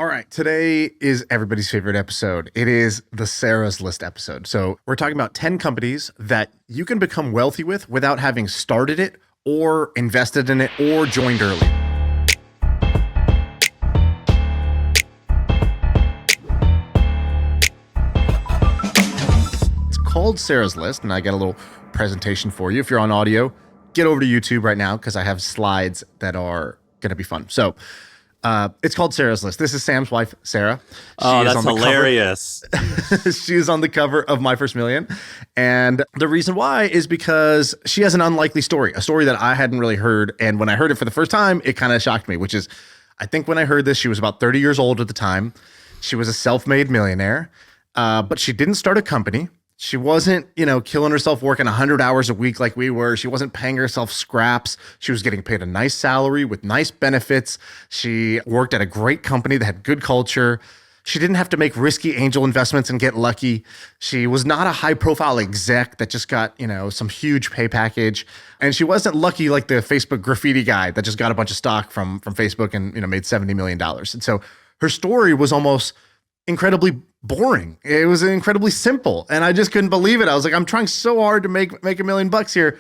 All right, today is everybody's favorite episode. It is the Sara's List episode. So we're talking about 10 companies that you can become wealthy with without having started it or invested in it or joined early. It's called Sara's List, and I got a little presentation for you. If you're on audio, get over to YouTube right now because I have slides that are going to be fun. So it's called Sara's List. This is Sam's wife, Sara. Oh, that's hilarious. She is on the cover of My First Million. And the reason why is because she has an unlikely story, a story that I hadn't really heard. And when I heard it for the first time, it kind of shocked me, which is, I think when I heard this, she was about 30 years old at the time. She was a self-made millionaire, but she didn't start a company. She wasn't, killing herself working 100 hours a week like we were. She wasn't paying herself scraps. She was getting paid a nice salary with nice benefits. She worked at a great company that had good culture. She didn't have to make risky angel investments and get lucky. She was not a high-profile exec that just got, some huge pay package. And she wasn't lucky like the Facebook graffiti guy that just got a bunch of stock from Facebook and, made $70 million. And so her story was almost incredibly boring. It was incredibly simple. And I just couldn't believe it. I was like, I'm trying so hard to make $1 million here.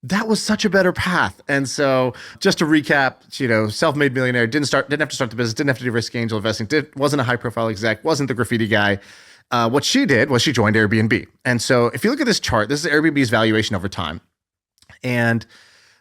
That was such a better path. And so just to recap, self-made millionaire, didn't have to start the business, didn't have to do risk angel investing, wasn't a high profile exec, wasn't the graffiti guy. What she did was she joined Airbnb. And so if you look at this chart, this is Airbnb's valuation over time. And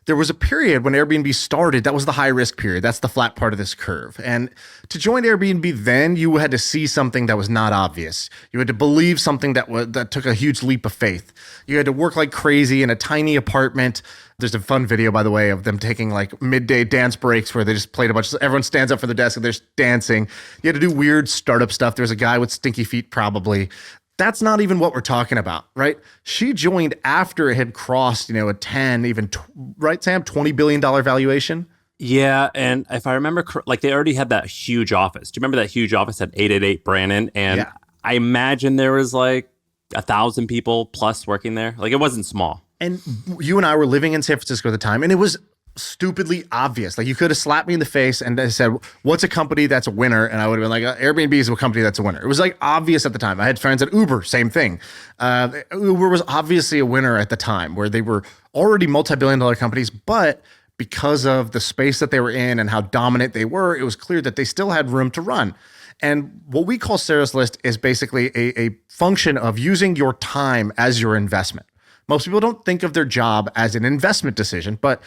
there was a period when Airbnb started, that was the high risk period. That's the flat part of this curve. And to join Airbnb then, you had to see something that was not obvious. You had to believe something that took a huge leap of faith. You had to work like crazy in a tiny apartment. There's a fun video, by the way, of them taking like midday dance breaks where they just played everyone stands up for their desk and they're just dancing. You had to do weird startup stuff. There's a guy with stinky feet probably. That's not even what we're talking about, right? She joined after it had crossed, a 10, right, Sam? $20 billion valuation? Yeah, and if I remember, they already had that huge office. Do you remember that huge office at 888 Brannan? And yeah. I imagine there was 1,000 people plus working there. It wasn't small. And you and I were living in San Francisco at the time, and it was stupidly obvious. You could have slapped me in the face and said, what's a company that's a winner? And I would have been like, Airbnb is a company that's a winner. It was obvious at the time. I had friends at Uber, same thing. Uber was obviously a winner at the time where they were already multi-billion-dollar companies, but because of the space that they were in and how dominant they were, it was clear that they still had room to run. And what we call Sara's List is basically a function of using your time as your investment. Most people don't think of their job as an investment decision, but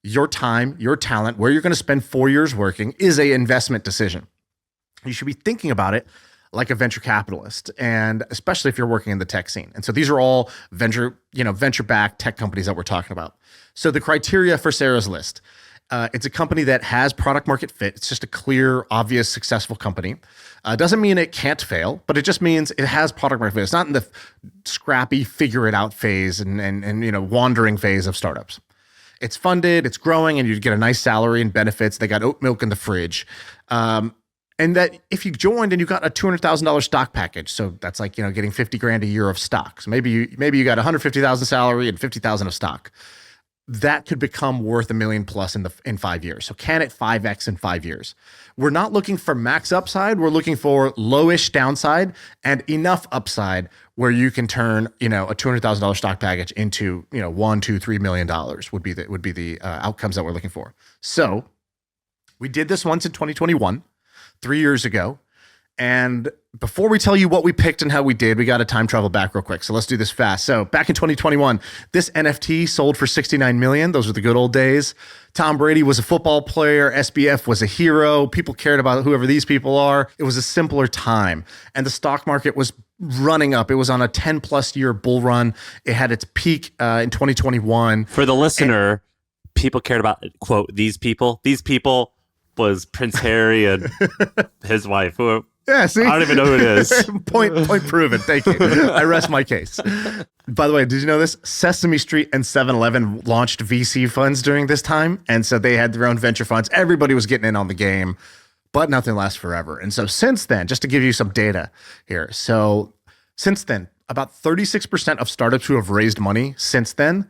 your time, your talent, where you're going to spend 4 years working is an investment decision. You should be thinking about it like a venture capitalist, and especially if you're working in the tech scene. And so these are all venture-backed tech companies that we're talking about. So the criteria for Sara's List, it's a company that has product market fit. It's just a clear, obvious, successful company. Doesn't mean it can't fail, but it just means it has product market fit. It's not in the scrappy, figure it out phase and wandering phase of startups. It's funded, it's growing, and you get a nice salary and benefits. They got oat milk in the fridge. And that if you joined and you got a $200,000 stock package, so that's getting 50 grand a year of stock. So maybe you got 150,000 salary and 50,000 of stock. That could become worth $1 million plus in 5 years. So can it 5x in 5 years? We're not looking for max upside. We're looking for lowish downside and enough upside where you can turn, a $200,000 stock package into, $1, $2, $3 million would be the outcomes that we're looking for. So we did this once in 2021, 3 years ago. And before we tell you what we picked and how we did, we got to time travel back real quick. So let's do this fast. So back in 2021, this NFT sold for $69 million. Those were the good old days. Tom Brady was a football player. SBF was a hero. People cared about whoever these people are. It was a simpler time. And the stock market was running up. It was on a 10 plus year bull run. It had its peak in 2021. For the listener, people cared about, quote, these people. These people was Prince Harry and his wife, who yeah, see? I don't even know who it is. Point proven. Thank you. I rest my case. By the way, did you know this? Sesame Street and 7-Eleven launched VC funds during this time. And so they had their own venture funds. Everybody was getting in on the game, but nothing lasts forever. And so since then, just to give you some data here. So since then, about 36% of startups who have raised money since then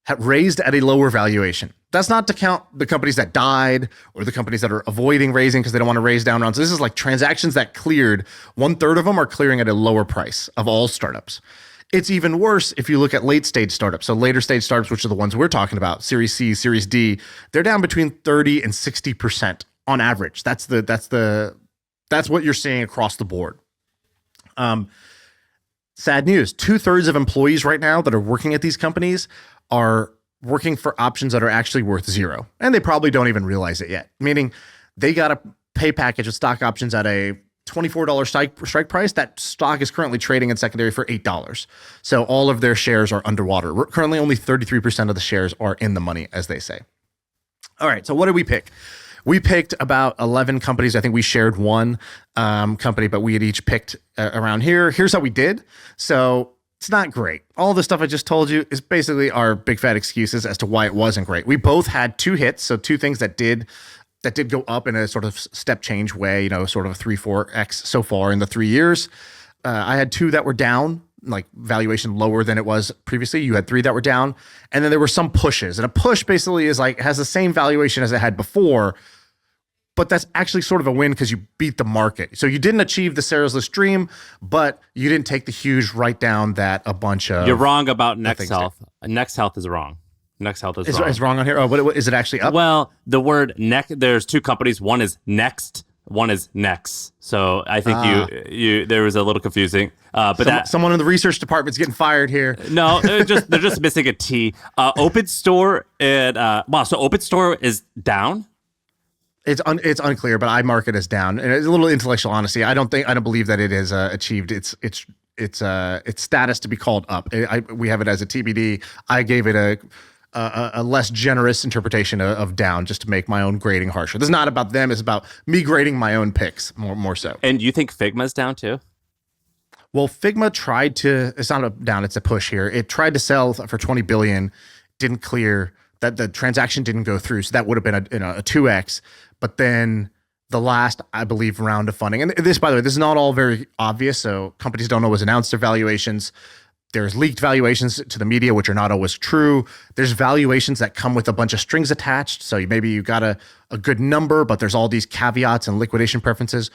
have raised at a lower valuation. That's not to count the companies that died or the companies that are avoiding raising because they don't want to raise down rounds. This is like transactions that cleared. 1/3 of them are clearing at a lower price of all startups. It's even worse if you look at late stage startups. So later stage startups, which are the ones we're talking about, Series C, Series D, they're down between 30 and 60% on average. That's what you're seeing across the board. Sad news. 2/3 of employees right now that are working at these companies are working for options that are actually worth zero. And they probably don't even realize it yet. Meaning they got a pay package of stock options at a $24 strike price. That stock is currently trading in secondary for $8. So all of their shares are underwater. Currently only 33% of the shares are in the money, as they say. All right, so what did we pick? We picked about 11 companies. I think we shared one company, but we had each picked around here. Here's how we did. So it's not great. All the stuff I just told you is basically our big fat excuses as to why it wasn't great. We both had 2 hits, so 2 things that did go up in a sort of step change way, sort of a 3-4x so far in the 3 years. I had 2 that were down, like valuation lower than it was previously. You had 3 that were down. And then there were some pushes. And a push basically is like, has the same valuation as it had before, but that's actually sort of a win because you beat the market. So you didn't achieve the Sarah's List dream, but you didn't take the huge write down that a bunch of... You're wrong about Next Health. Next Health is wrong. Next Health is wrong. Is wrong on here? Oh, but is it actually up? Well, the word there's 2 companies. One is Next, one is Next. So I think there was a little confusing. But someone in the research department's getting fired here. No, they're just missing a T. Open Store and so Open Store is down. It's unclear, but I mark it as down, and it's a little intellectual honesty. I don't believe that it has achieved its status to be called up. We have it as a TBD. I gave it a less generous interpretation of down just to make my own grading harsher. This is not about them. It's about me grading my own picks more so. And you think Figma's down too? Well, Figma tried to. It's not a down. It's a push here. It tried to sell for $20 billion, didn't clear. That the transaction didn't go through, so that would have been a 2x. But then the last, I believe, round of funding, and this, by the way, this is not all very obvious, so companies don't always announce their valuations. There's leaked valuations to the media, which are not always true. There's valuations that come with a bunch of strings attached, so maybe you got a good number, but there's all these caveats and liquidation preferences.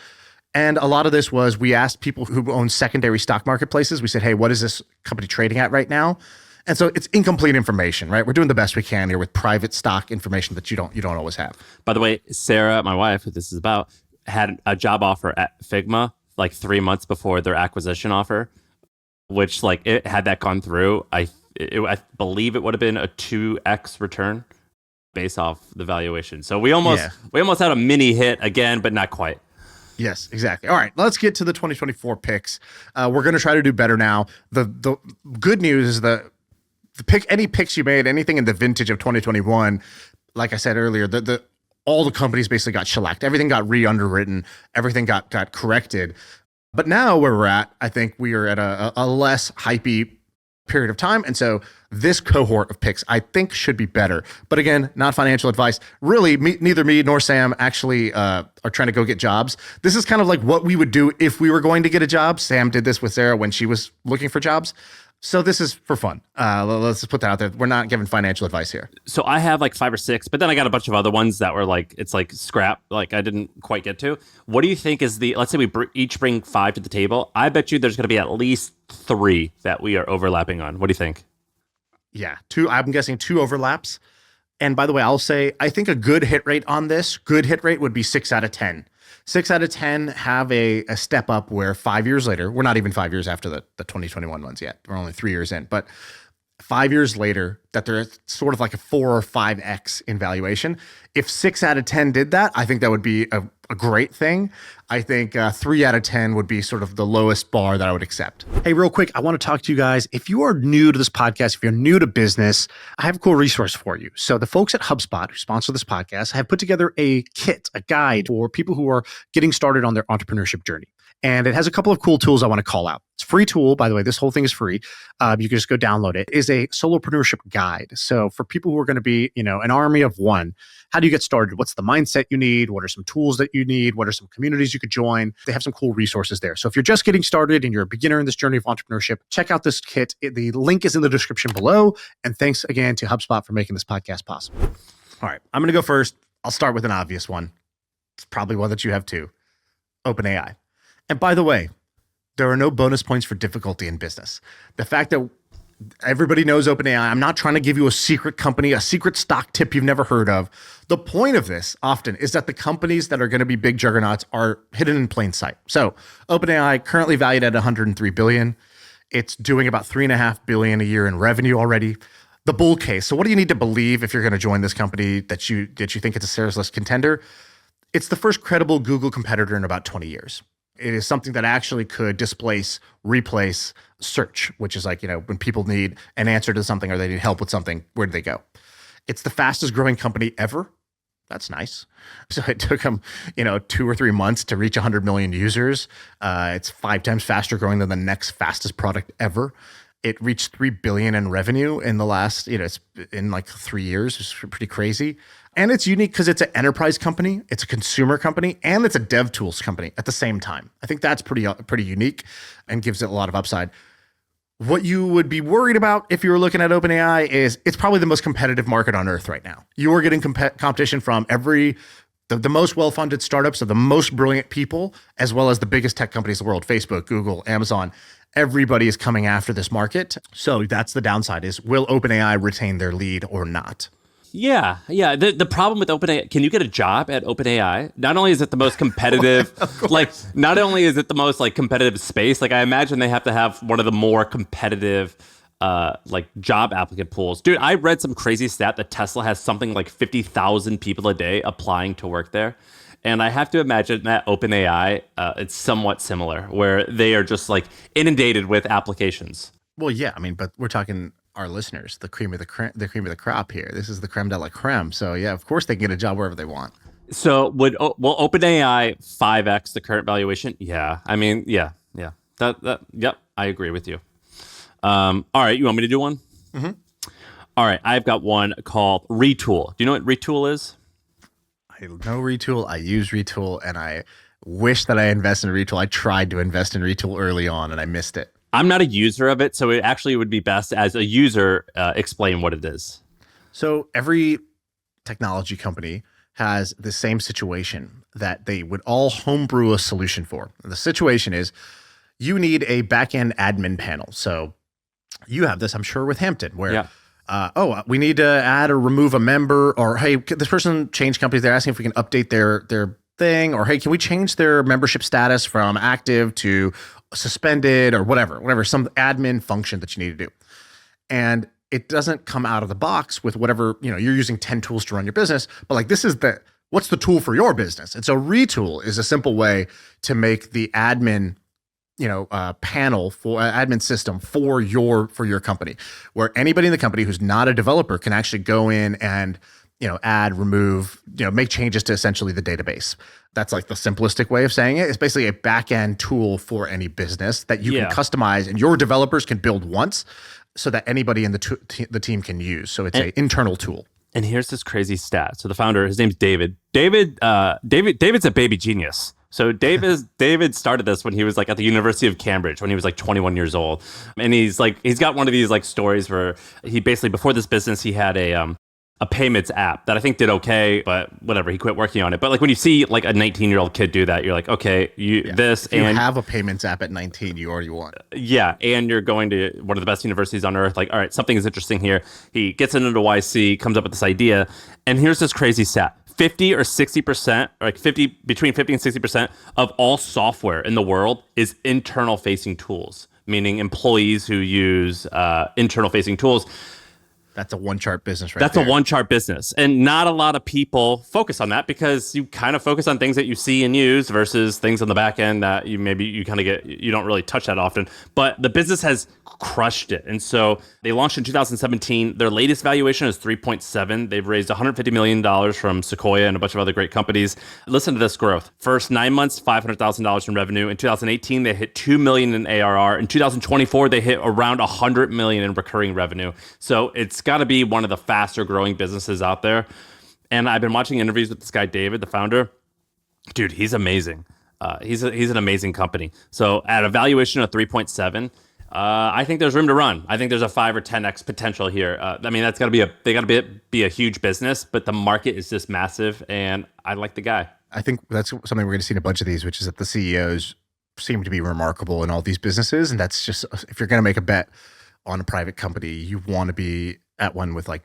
And a lot of this was, we asked people who own secondary stock marketplaces, we said, hey, what is this company trading at right now? And so it's incomplete information, right? We're doing the best we can here with private stock information that you don't always have. By the way, Sara, my wife, who this is about, had a job offer at Figma like 3 months before their acquisition offer, which like it had that gone through, I believe it would have been a 2x return based off the valuation. So we almost had a mini hit again, but not quite. Yes, exactly. All right, let's get to the 2024 picks. We're going to try to do better now. The good news is that any picks you made, anything in the vintage of 2021, like I said earlier, all the companies basically got shellacked. Everything got re-underwritten. Everything got corrected. But now where we're at, I think we are at a less hypey period of time. And so this cohort of picks, I think, should be better. But again, not financial advice. Really, neither me nor Sam actually are trying to go get jobs. This is kind of like what we would do if we were going to get a job. Sam did this with Sara when she was looking for jobs. So this is for fun. Let's just put that out there. We're not giving financial advice here. So I have like 5 or 6, but then I got a bunch of other ones that were like, it's like scrap, like I didn't quite get to. What do you think is let's say we each bring 5 to the table. I bet you there's going to be at least 3 that we are overlapping on. What do you think? Yeah, 2. I'm guessing 2 overlaps. And by the way, I'll say, I think a good hit rate on this, would be 6 out of 10. 6 out of 10 have a step up where 5 years later, we're not even 5 years after the 2021 ones yet. We're only 3 years in, but 5 years later, that they're sort of like a 4 or 5x in valuation. If 6 out of 10 did that, I think that would be a great thing. I think 3 out of 10 would be sort of the lowest bar that I would accept. Hey, real quick, I want to talk to you guys. If you are new to this podcast, if you're new to business, I have a cool resource for you. So the folks at HubSpot who sponsor this podcast have put together a kit, a guide for people who are getting started on their entrepreneurship journey. And it has a couple of cool tools I want to call out. It's a free tool, by the way. This whole thing is free. You can just go download it. It is a solopreneurship guide. So for people who are going to be, an army of one, how do you get started? What's the mindset you need? What are some tools that you need? What are some communities you could join? They have some cool resources there. So if you're just getting started and you're a beginner in this journey of entrepreneurship, check out this kit. The link is in the description below. And thanks again to HubSpot for making this podcast possible. All right, I'm going to go first. I'll start with an obvious one. It's probably one that you have too. OpenAI. And by the way, there are no bonus points for difficulty in business. The fact that everybody knows OpenAI, I'm not trying to give you a secret company, a secret stock tip you've never heard of. The point of this often is that the companies that are going to be big juggernauts are hidden in plain sight. So OpenAI currently valued at $103 billion. It's doing about $3.5 billion a year in revenue already. The bull case. So what do you need to believe if you're going to join this company that you think it's a Sarah's List contender? It's the first credible Google competitor in about 20 years. It is something that actually could replace search, which is like, when people need an answer to something or they need help with something, where do they go? It's the fastest growing company ever. That's nice. So it took them, 2 or 3 months to reach 100 million users. It's 5 times faster growing than the next fastest product ever. It reached $3 billion in revenue in the last, it's in like 3 years. It's pretty crazy. And it's unique because it's an enterprise company, it's a consumer company, and it's a dev tools company at the same time. I think that's pretty unique and gives it a lot of upside. What you would be worried about if you were looking at OpenAI is it's probably the most competitive market on earth right now. You are getting competition from the most well-funded startups of the most brilliant people, as well as the biggest tech companies in the world, Facebook, Google, Amazon. Everybody is coming after this market. So that's the downside is, will OpenAI retain their lead or not? Yeah. The problem with OpenAI, can you get a job at OpenAI? Not only is it the most competitive, not only is it the most competitive space, I imagine they have to have one of the more competitive job applicant pools. Dude, I read some crazy stat that Tesla has something like 50,000 people a day applying to work there. And I have to imagine that OpenAI, it's somewhat similar, where they are just inundated with applications. Well, yeah, but we're talking our listeners, the cream of the crop here. This is the creme de la creme. So yeah, of course they can get a job wherever they want. So will OpenAI 5x the current valuation? Yeah. Yeah. Yep. I agree with you. All right. You want me to do one? Mm-hmm. All right. I've got one called Retool. Do you know what Retool is? I know Retool. I use Retool, and I wish that I invested in Retool. I tried to invest in Retool early on, and I missed it. I'm not a user of it, so it actually would be best as a user explain what it is. So every technology company has the same situation that they would all homebrew a solution for. And the situation is you need a back-end admin panel. So you have this, I'm sure, with Hampton, where we need to add or remove a member, or hey, this person changed companies. They're asking if we can update their thing, or hey, can we change their membership status from active to suspended, or whatever, some admin function that you need to do. And it doesn't come out of the box with whatever, you're using 10 tools to run your business, but this is what's the tool for your business? And so Retool is a simple way to make the admin panel for admin system for your company, where anybody in the company who's not a developer can actually go in and add, remove, make changes to essentially the database. That's the simplistic way of saying it. It's basically a back-end tool for any business that you can customize, and your developers can build once so that anybody in the team can use. So it's an internal tool. And here's this crazy stat. So the founder, his name's David. David's a baby genius. So David started this when he was at the University of Cambridge, when he was 21 years old. And he's got one of these stories where he basically, before this business, he had a payments app that I think did okay, but whatever, he quit working on it. But when you see a 19-year-old kid do that, you're like, okay, you have a payments app at 19, you already won. Yeah, and you're going to one of the best universities on earth. All right, something is interesting here. He gets into YC, comes up with this idea, and here's this crazy stat. 50 or 60%, between 50 and 60% of all software in the world is internal facing tools, meaning employees who use internal facing tools. That's a one chart business right That's there. a one chart business. And not a lot of people focus on that because you kind of focus on things that you see and use versus things on the back end that you kind of you don't really touch that often. But the business has crushed it. And so they launched in 2017. Their latest valuation is 3.7. They've raised $150 million from Sequoia and a bunch of other great companies. Listen to this growth. First 9 months, $500,000 in revenue. In 2018, they hit $2 million in ARR. In 2024, they hit around $100 million in recurring revenue. So it's got to be one of the faster growing businesses out there. And I've been watching interviews with this guy, David, the founder. Dude, he's amazing. He's an amazing company. So at a valuation of 3.7, I think there's room to run. I think there's a 5 or 10x potential here. I mean, they got to be a huge business, but the market is just massive, and I like the guy. I think that's something we're going to see in a bunch of these, which is that the CEOs seem to be remarkable in all these businesses, and that's just, if you're going to make a bet on a private company, you want to be at one with like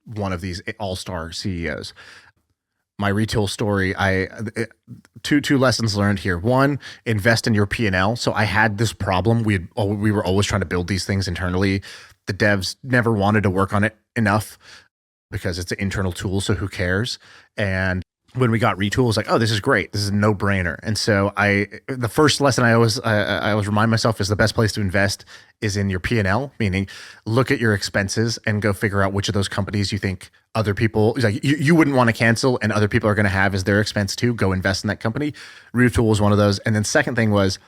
one of these all-star CEOs. My Retool story, two lessons learned here. One, invest in your P&L. So I had this problem. We were always trying to build these things internally. The devs never wanted to work on it enough because it's an internal tool, so who cares? And when we got Retool, it was like, oh, this is great. This is a no-brainer. And so the first lesson I always remind myself is the best place to invest is in your P&L, meaning look at your expenses and go figure out which of those companies you think other people, like you wouldn't want to cancel and other people are going to have as their expense too. Go invest in that company. Retool was one of those. And then second thing was,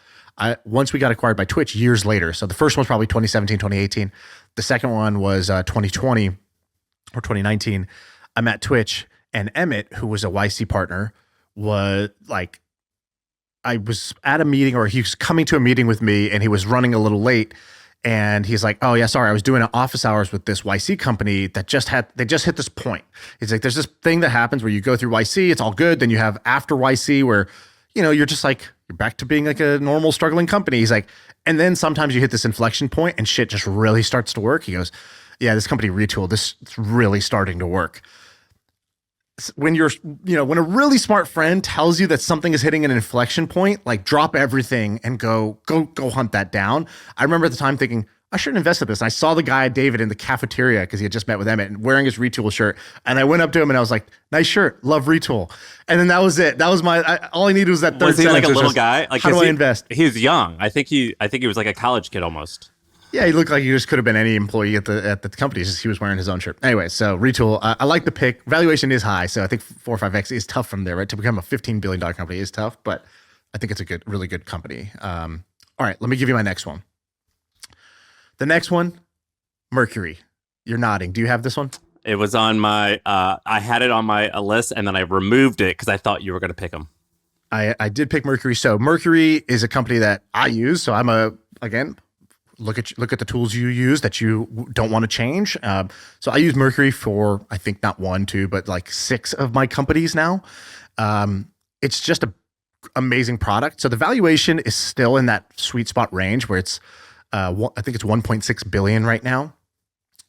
once we got acquired by Twitch years later, so the first one was probably 2017, 2018. The second one was 2020 or 2019. I'm at Twitch. And Emmett, who was a YC partner, was like, I was at a meeting, or he was coming to a meeting with me, and he was running a little late. And he's like, oh yeah, sorry, I was doing office hours with this YC company that they just hit this point. He's like, there's this thing that happens where you go through YC, it's all good. Then you have after YC where, you're just like, you're back to being like a normal struggling company. He's like, and then sometimes you hit this inflection point and shit just really starts to work. He goes, yeah, this company Retool, this is really starting to work. When when a really smart friend tells you that something is hitting an inflection point, like drop everything and go hunt that down. I remember at the time thinking, I shouldn't invest in this. And I saw the guy, David, in the cafeteria because he had just met with Emmett and wearing his Retool shirt. And I went up to him and I was like, nice shirt, love Retool. And then that was it. That was all I needed was that third sentence. Was he like a little guy? Like, how do I invest? He was young. I think he was like a college kid almost. Yeah, he looked like he just could have been any employee at the company. It's just he was wearing his own shirt. Anyway, so Retool, I like the pick. Valuation is high, so I think 4 or 5x is tough from there, right? To become a $15 billion company is tough, but I think it's a really good company. All right, let me give you my next one. The next one, Mercury. You're nodding. Do you have this one? It was on my, I had it on my list, and then I removed it because I thought you were going to pick them. I did pick Mercury. So Mercury is a company that I use. So I'm again, look at the tools you use that you don't want to change. So I use Mercury for, I think not 1, 2, but like 6 of my companies now. It's just an amazing product. So the valuation is still in that sweet spot range where it's, I think it's 1.6 billion right now.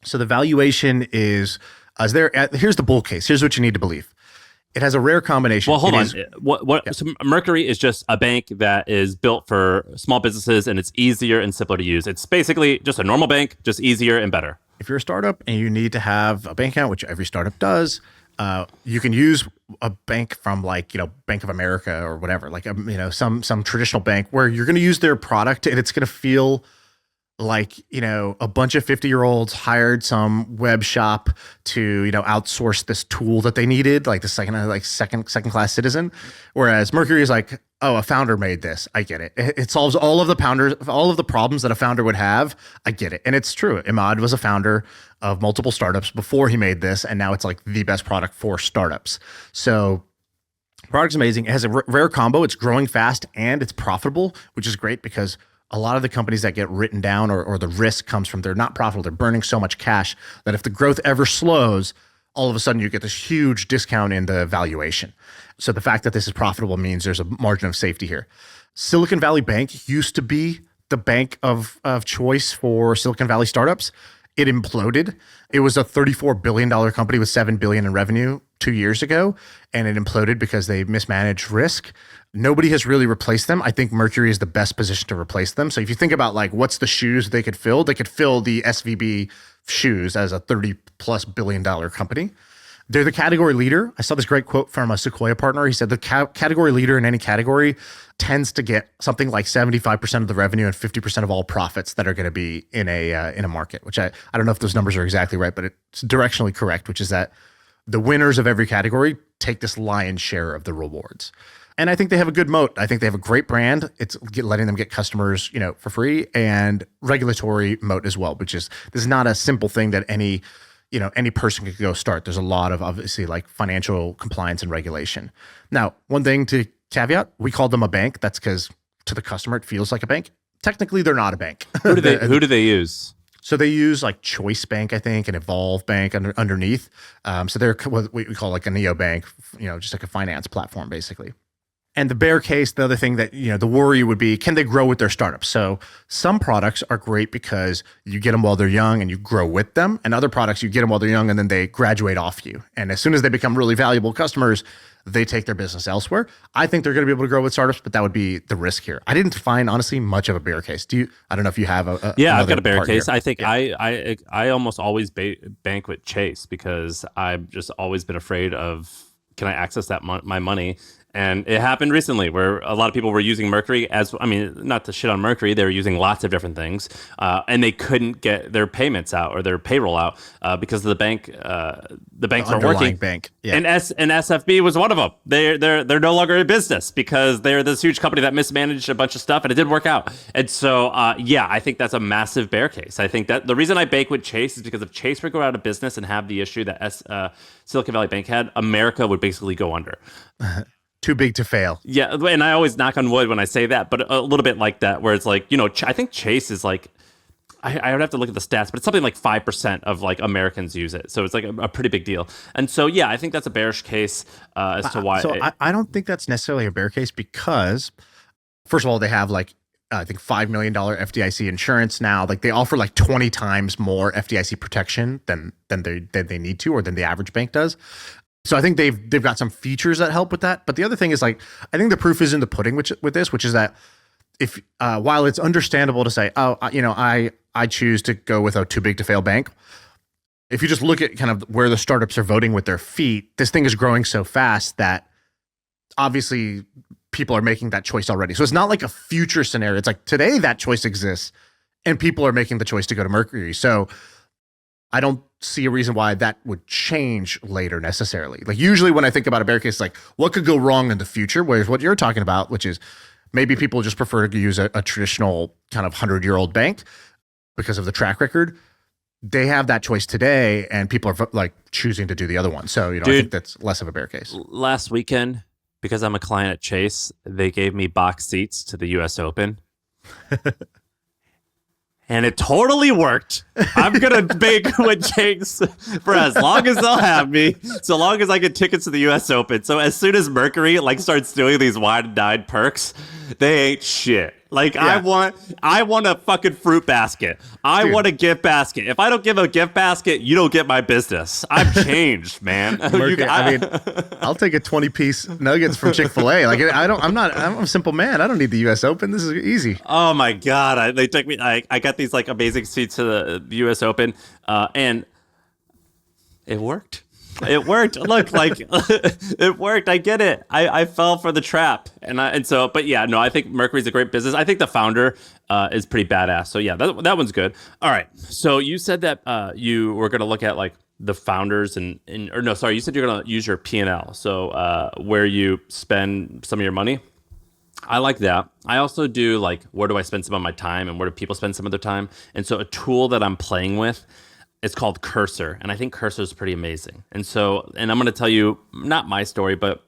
So the valuation is, here's the bull case. Here's what you need to believe. It has a rare combination. Well, hold on. Yeah. So Mercury is just a bank that is built for small businesses, and it's easier and simpler to use. It's basically just a normal bank, just easier and better. If you're a startup and you need to have a bank account, which every startup does, you can use a bank from like, Bank of America or whatever, like, some traditional bank where you're going to use their product and it's going to feel like, a bunch of 50-year-olds hired some web shop to, outsource this tool that they needed, like the second class citizen. Whereas Mercury is like, oh, a founder made this. I get it. It solves all of the problems that a founder would have. I get it. And it's true. Imad was a founder of multiple startups before he made this. And now it's like the best product for startups. So product's amazing. It has a rare combo. It's growing fast and it's profitable, which is great because a lot of the companies that get written down or the risk comes from they're not profitable. They're burning so much cash that if the growth ever slows, all of a sudden you get this huge discount in the valuation. So the fact that this is profitable means there's a margin of safety here. Silicon Valley Bank used to be the bank of choice for Silicon Valley startups. It imploded. It was a $34 billion company with $7 billion in revenue 2 years ago, and it imploded because they mismanaged risk. Nobody has really replaced them. I think Mercury is the best position to replace them. So if you think about like what's the shoes they could fill the SVB shoes as a $30+ billion company. They're the category leader. I saw this great quote from a Sequoia partner. He said the category leader in any category tends to get something like 75% of the revenue and 50% of all profits that are going to be in a market, which I don't know if those numbers are exactly right, but it's directionally correct, which is that the winners of every category take this lion's share of the rewards. And I think they have a good moat. I think they have a great brand. It's letting them get customers, for free, and regulatory moat as well, which is, this is not a simple thing that any person could go start. There's a lot of, obviously, like financial compliance and regulation. Now, one thing to caveat, we call them a bank. That's because to the customer, it feels like a bank. Technically, they're not a bank. Who do they use? So they use like Choice Bank, I think, and Evolve Bank underneath. So they're what we call like a neobank, just like a finance platform, basically. And the bear case, the other thing that, the worry would be, can they grow with their startups? So some products are great because you get them while they're young and you grow with them. And other products, you get them while they're young and then they graduate off you. And as soon as they become really valuable customers, they take their business elsewhere. I think they're going to be able to grow with startups, but that would be the risk here. I didn't find, honestly, much of a bear case. I don't know if you have a Yeah, I've got a bear case. Here. I think I almost always bank with Chase because I've just always been afraid of, can I access my money? And it happened recently where a lot of people were using Mercury not to shit on Mercury, they were using lots of different things, and they couldn't get their payments out or their payroll out because of the banks weren't working. Bank, yeah. And SFB was one of them. They're no longer in business because they're this huge company that mismanaged a bunch of stuff and it didn't work out. And so, I think that's a massive bear case. I think that the reason I bank with Chase is because if Chase were to go out of business and have the issue that Silicon Valley Bank had, America would basically go under. Too big to fail. Yeah, and I always knock on wood when I say that, but a little bit like that, where it's like, I think Chase is like, I would have to look at the stats, but it's something like 5% of like Americans use it. So it's like a pretty big deal. And so, yeah, I think that's a bearish case as to why. So I don't think that's necessarily a bear case because, first of all, they have like, I think $5 million FDIC insurance now. Like they offer like 20 times more FDIC protection than they need to, or than the average bank does. So I think they've got some features that help with that. But the other thing is, like, I think the proof is in the pudding with this, which is that if while it's understandable to say, I choose to go with a too big to fail bank, if you just look at kind of where the startups are voting with their feet, this thing is growing so fast that obviously people are making that choice already. So it's not like a future scenario. It's like today that choice exists and people are making the choice to go to Mercury. So I don't see a reason why that would change later necessarily. Like usually when I think about a bear case, like what could go wrong in the future, whereas what you're talking about, which is maybe people just prefer to use a traditional kind of 100-year-old bank because of the track record. They have that choice today and people are like choosing to do the other one. So, I think that's less of a bear case. Last weekend, because I'm a client at Chase, they gave me box seats to the US Open. And it totally worked. I'm going to bank with Chase for as long as they'll have me, so long as I get tickets to the US Open. So as soon as Mercury starts doing these wine and dine perks, they ain't shit. Like, yeah. I want a fucking fruit basket. I want a gift basket. If I don't give a gift basket, you don't get my business. I'm changed, man. I'll take a 20-piece nuggets from Chick-fil-A. Like, I'm a simple man. I don't need the US Open. This is easy. Oh my God. They took me, I got these like amazing seats to the US Open, and it worked. It worked. Look, like it worked. I get it. I fell for the trap, but yeah, no. I think Mercury's a great business. I think the founder is pretty badass. So yeah, that one's good. All right. So you said that you were going to look at like the founders you said you're going to use your P&L. So where you spend some of your money. I like that. I also do like where do I spend some of my time and where do people spend some of their time. And so a tool that I'm playing with. It's called Cursor, and I think Cursor is pretty amazing. And I'm going to tell you, not my story, but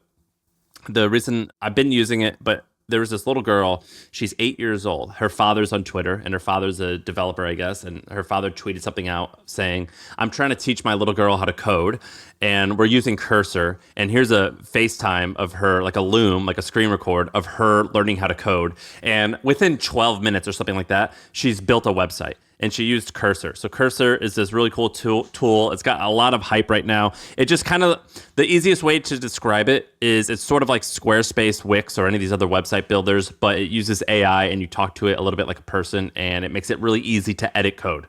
the reason I've been using it, but there was this little girl, she's 8 years old. Her father's on Twitter, and her father's a developer, I guess, and her father tweeted something out saying, I'm trying to teach my little girl how to code, and we're using Cursor, and here's a FaceTime of her, like a Loom, like a screen record of her learning how to code. And within 12 minutes or something like that, she's built a website. And she used Cursor. So Cursor is this really cool tool. It's got a lot of hype right now. It just kind of, the easiest way to describe it is it's sort of like Squarespace, Wix, or any of these other website builders, but it uses AI and you talk to it a little bit like a person and it makes it really easy to edit code.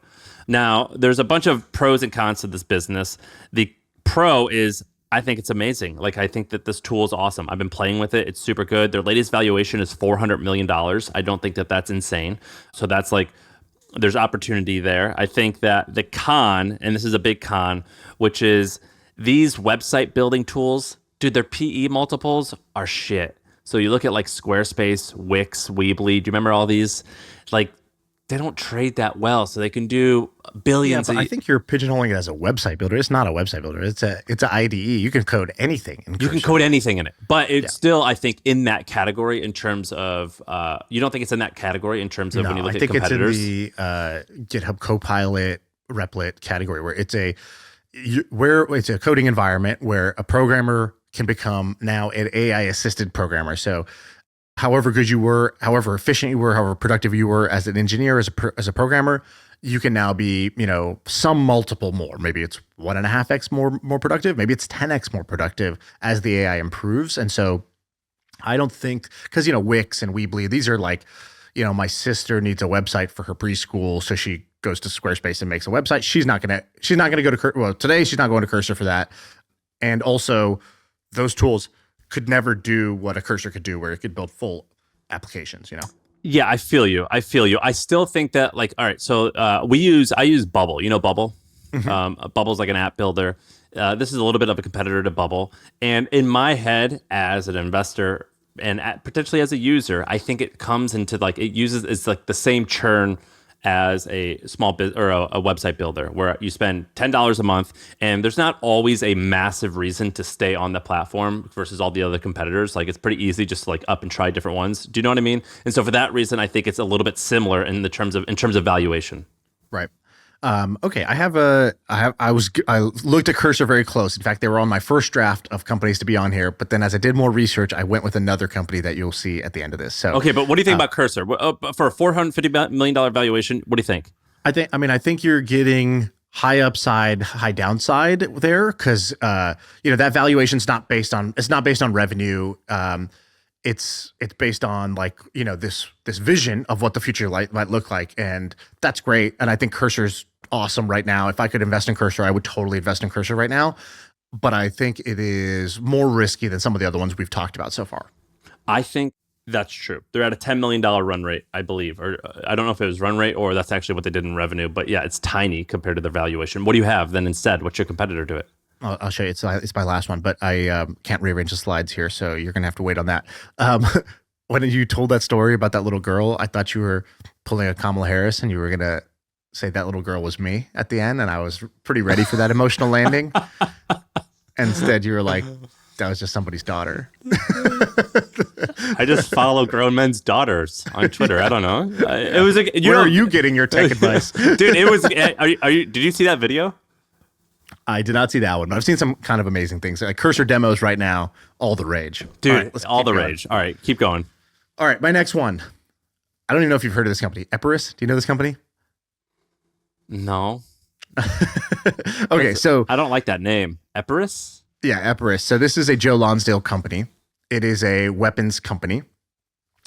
Now, there's a bunch of pros and cons to this business. The pro is I think it's amazing. Like, I think that this tool is awesome. I've been playing with it. It's super good. Their latest valuation is $400 million. I don't think that that's insane. So that's like, there's opportunity there. I think that the con, and this is a big con, which is these website building tools, dude, their PE multiples are shit. So you look at like Squarespace, Wix, Weebly. Do you remember all these? Like, they don't trade that well, so they can do billions. Yeah, but I think you're pigeonholing it as a website builder. It's not a website builder. It's an IDE. You can code anything. You can code anything in it, but it's still, I think, in that category in terms of. You don't think it's in that category in terms of when you look at competitors? I think it's in the GitHub Copilot, Replit category, where it's a coding environment where a programmer can become now an AI assisted programmer. So however good you were, however efficient you were, however productive you were as an engineer, as a programmer, you can now be, some multiple more. Maybe it's 1.5x more productive. Maybe it's 10x more productive as the AI improves. And so I don't think, because, Wix and Weebly, these are like, my sister needs a website for her preschool. So she goes to Squarespace and makes a website. She's not going to go to, today she's not going to Cursor for that. And also those tools could never do what a Cursor could do, where it could build full applications, Yeah, I feel you. I still think that, like, all right, so I use Bubble. You know Bubble? Mm-hmm. Bubble's like an app builder. This is a little bit of a competitor to Bubble. And in my head, as an investor and potentially as a user, I think it comes into it's like the same churn as a small or a website builder, where you spend $10 a month and there's not always a massive reason to stay on the platform versus all the other competitors. Like, it's pretty easy just to up and try different ones. Do you know what I mean? And so for that reason, I think it's a little bit similar in terms of valuation. Right. Okay. I looked at Cursor very close. In fact, they were on my first draft of companies to be on here. But then as I did more research, I went with another company that you'll see at the end of this. So, okay. But what do you think about Cursor for a $450 million valuation? What do you think? I think you're getting high upside, high downside there. Cause, that valuation's not based on revenue. It's based on this vision of what the future might look like, and that's great. And I think Cursor's awesome right now. If I could invest in Cursor, I would totally invest in Cursor right now. But I think it is more risky than some of the other ones we've talked about so far. I think that's true. They're at a $10 million run rate, I believe, or I don't know if it was run rate or that's actually what they did in revenue. But yeah, it's tiny compared to their valuation. What do you have then instead? What's your competitor to it? I'll show you. It's my last one, but I can't rearrange the slides here, so you're going to have to wait on that. When you told that story about that little girl, I thought you were pulling a Kamala Harris and you were going to say that little girl was me at the end, and I was pretty ready for that emotional landing. Instead, you were like, that was just somebody's daughter. I just follow grown men's daughters on Twitter. I don't know. It was like, where are you getting your tech advice? Dude, it was, did you see that video? I did not see that one, but I've seen some kind of amazing things. Like Cursor demos right now, all the rage. Dude, all the rage. All right, keep going. All right, my next one. I don't even know if you've heard of this company. Epirus, do you know this company? No. Okay, so I don't like that name. Epirus? Yeah, Epirus. So this is a Joe Lonsdale company. It is a weapons company,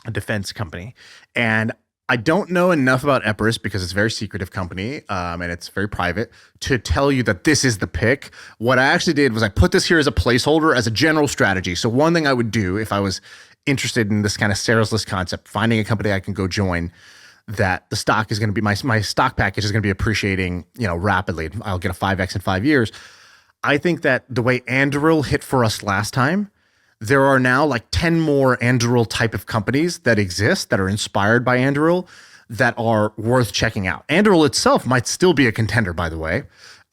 a defense company. And I don't know enough about Epirus because it's a very secretive company and it's very private to tell you that this is the pick. What I actually did was I put this here as a placeholder, as a general strategy. So one thing I would do if I was interested in this kind of Sarah's List concept, finding a company I can go join, that the stock is going to be, my stock package is going to be appreciating, rapidly. I'll get a 5x in 5 years. I think that the way Anduril hit for us last time, there are now like 10 more Anduril type of companies that exist that are inspired by Anduril that are worth checking out. Anduril itself might still be a contender, by the way,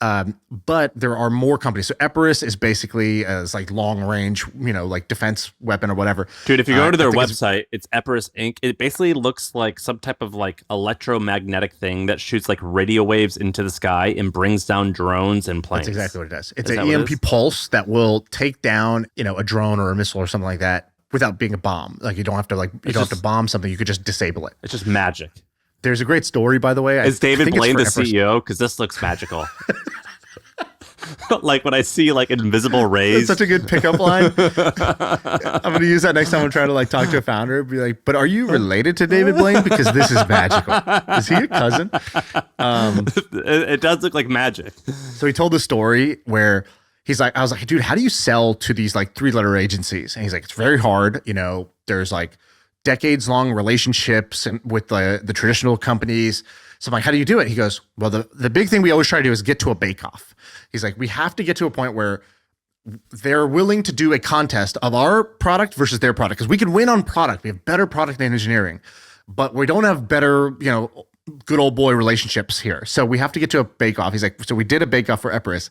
but there are more companies. So Epirus is basically as like long range, like defense weapon or whatever. Dude, if you go to their website, it's Epirus Inc. It basically looks like some type of like electromagnetic thing that shoots like radio waves into the sky and brings down drones and planes. That's exactly what it does. It's an EMP pulse that will take down, a drone or a missile or something like that without being a bomb. Like you don't have to bomb something. You could just disable it. It's just magic. There's a great story, by the way. Is David Blaine the CEO? Because this looks magical. Like when I see like invisible rays. That's such a good pickup line. I'm going to use that next time I'm trying to like talk to a founder. Be like, but are you related to David Blaine? Because this is magical. Is he a cousin? It does look like magic. So he told the story where he's like, I was like, dude, how do you sell to these like 3-letter agencies? And he's like, it's very hard. You know, there's like decades long relationships with the traditional companies. So I'm like, how do you do it? He goes, well, the big thing we always try to do is get to a bake-off. He's like, we have to get to a point where they're willing to do a contest of our product versus their product. Because we can win on product. We have better product and engineering, but we don't have better, you know, good old boy relationships here. So we have to get to a bake-off. He's like, so we did a bake-off for Epirus.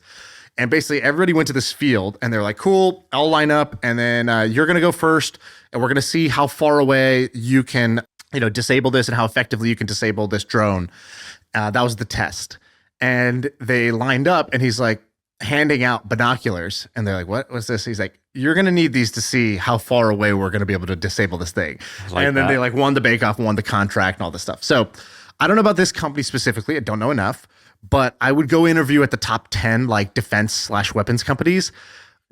And basically everybody went to this field and they're like, cool, I'll line up. And then you're going to go first. And we're going to see how far away you can, you know, disable this and how effectively you can disable this drone. That was the test. And they lined up and he's like handing out binoculars. And they're like, what was this? He's like, you're going to need these to see how far away we're going to be able to disable this thing. And then they like won the bake-off, won the contract and all this stuff. So I don't know about this company specifically. I don't know enough. But I would go interview at the top 10 like defense/weapons companies,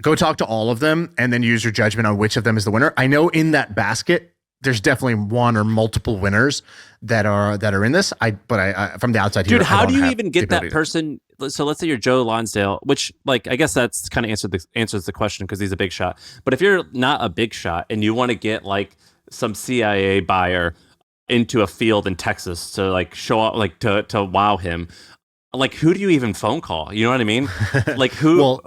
go talk to all of them, and then use your judgment on which of them is the winner. I know in that basket, there's definitely one or multiple winners that are in this. But I from the outside here, dude, how do you even get that person? So let's say you're Joe Lonsdale, which like I guess that's kind of answers the question because he's a big shot. But if you're not a big shot and you want to get like some CIA buyer into a field in Texas to like show up, like to wow him. Like, who do you even phone call? You know what I mean? Like, who? Well,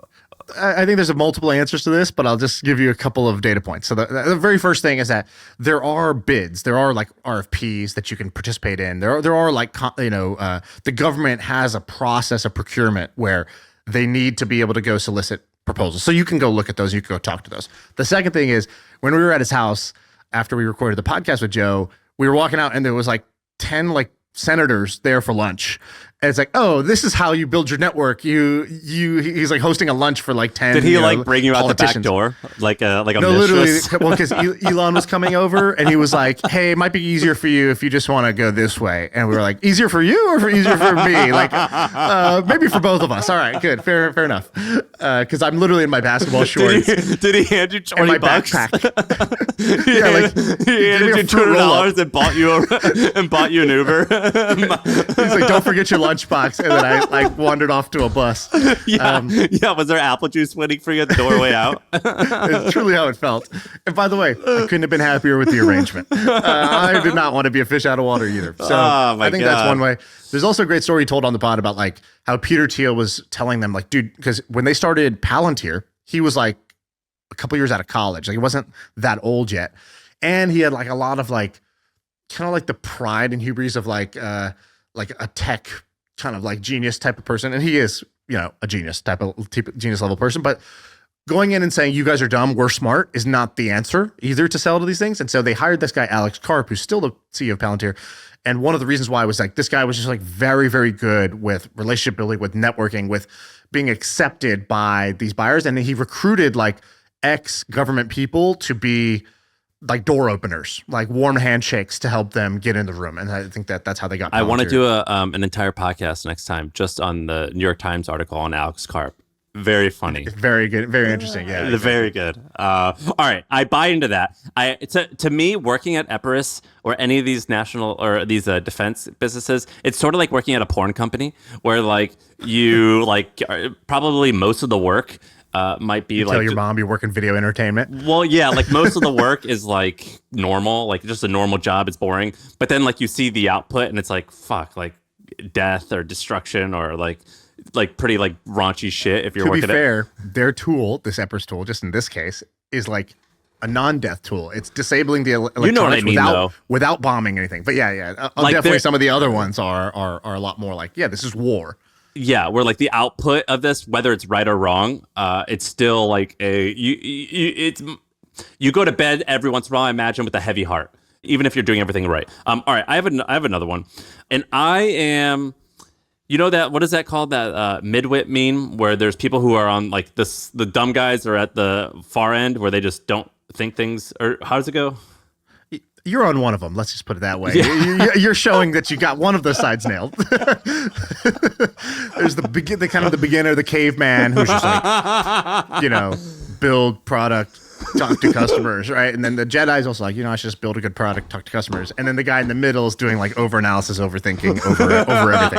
I think there's multiple answers to this, but I'll just give you a couple of data points. So the very first thing is that there are bids, there are like RFPs that you can participate in. There are like, you know, the government has a process of procurement where they need to be able to go solicit proposals. So you can go look at those, you can go talk to those. The second thing is when we were at his house after we recorded the podcast with Joe, we were walking out and there was like 10 like senators there for lunch. And it's like, oh, this is how you build your network. He's like hosting a lunch for like 10. Did he like bring you out the back door? Like a no, mistress? Literally. Well, because Elon was coming over and he was like, hey, it might be easier for you if you just want to go this way. And we were like, easier for you or easier for me? Like, maybe for both of us. All right, good. Fair enough. Because I'm literally in my basketball shorts. Did he hand you $20? My backpack. Yeah, like he handed you $200 and bought you an Uber. He's like, don't forget your lunchbox. And then I like wandered off to a bus. Yeah. Was there apple juice waiting for you at the doorway out? It's truly how it felt. And by the way, I couldn't have been happier with the arrangement. I did not want to be a fish out of water either. So I think that's one way. There's also a great story told on the pod about like how Peter Thiel was telling them like, dude, because when they started Palantir, he was like a couple years out of college. Like he wasn't that old yet. And he had like a lot of like, kind of like the pride and hubris of like a tech kind of like genius type of person. And he is, you know, a genius genius level person, but going in and saying, you guys are dumb, we're smart is not the answer either to sell to these things. And so they hired this guy, Alex Karp, who's still the CEO of Palantir. And one of the reasons why was like, this guy was just like very, very good with relationship building, with networking, with being accepted by these buyers. And he recruited like ex-government people to be like door openers, like warm handshakes to help them get in the room. And I think that's how they got Palantir. I want to do an entire podcast next time just on the New York Times article on Alex Karp. Very funny. Very good. Very interesting. Yeah. Exactly. Very good. All right. I buy into that. To me, working at Epirus or any of these national or these defense businesses, it's sort of like working at a porn company where like you like probably most of the work might be like... Tell your mom you work in video entertainment. Well, yeah, like most of the work is like normal, like just a normal job. It's boring. But then like you see the output and it's like, fuck, like death or destruction or like pretty like raunchy shit if you're working. To be fair, their tool, this Epirus tool, just in this case, is like a non-death tool. It's disabling the electronics you know what I mean, without bombing anything. But yeah. Like definitely some of the other ones are a lot more like, yeah, this is war. Yeah, where like the output of this, whether it's right or wrong, it's still like you go to bed every once in a while, I imagine, with a heavy heart, even if you're doing everything right. All right, I have another one, and I am, you know that what is that called, that midwit meme where there's people who are on like this, the dumb guys are at the far end where they just don't think things, or how does it go? You're on one of them. Let's just put it that way. You're showing that you got one of those sides nailed. There's the kind of the beginner, the caveman who's just like, build product, talk to customers, right? And then the Jedi's also like, I should just build a good product, talk to customers. And then the guy in the middle is doing like over-analysis, overthinking, over everything.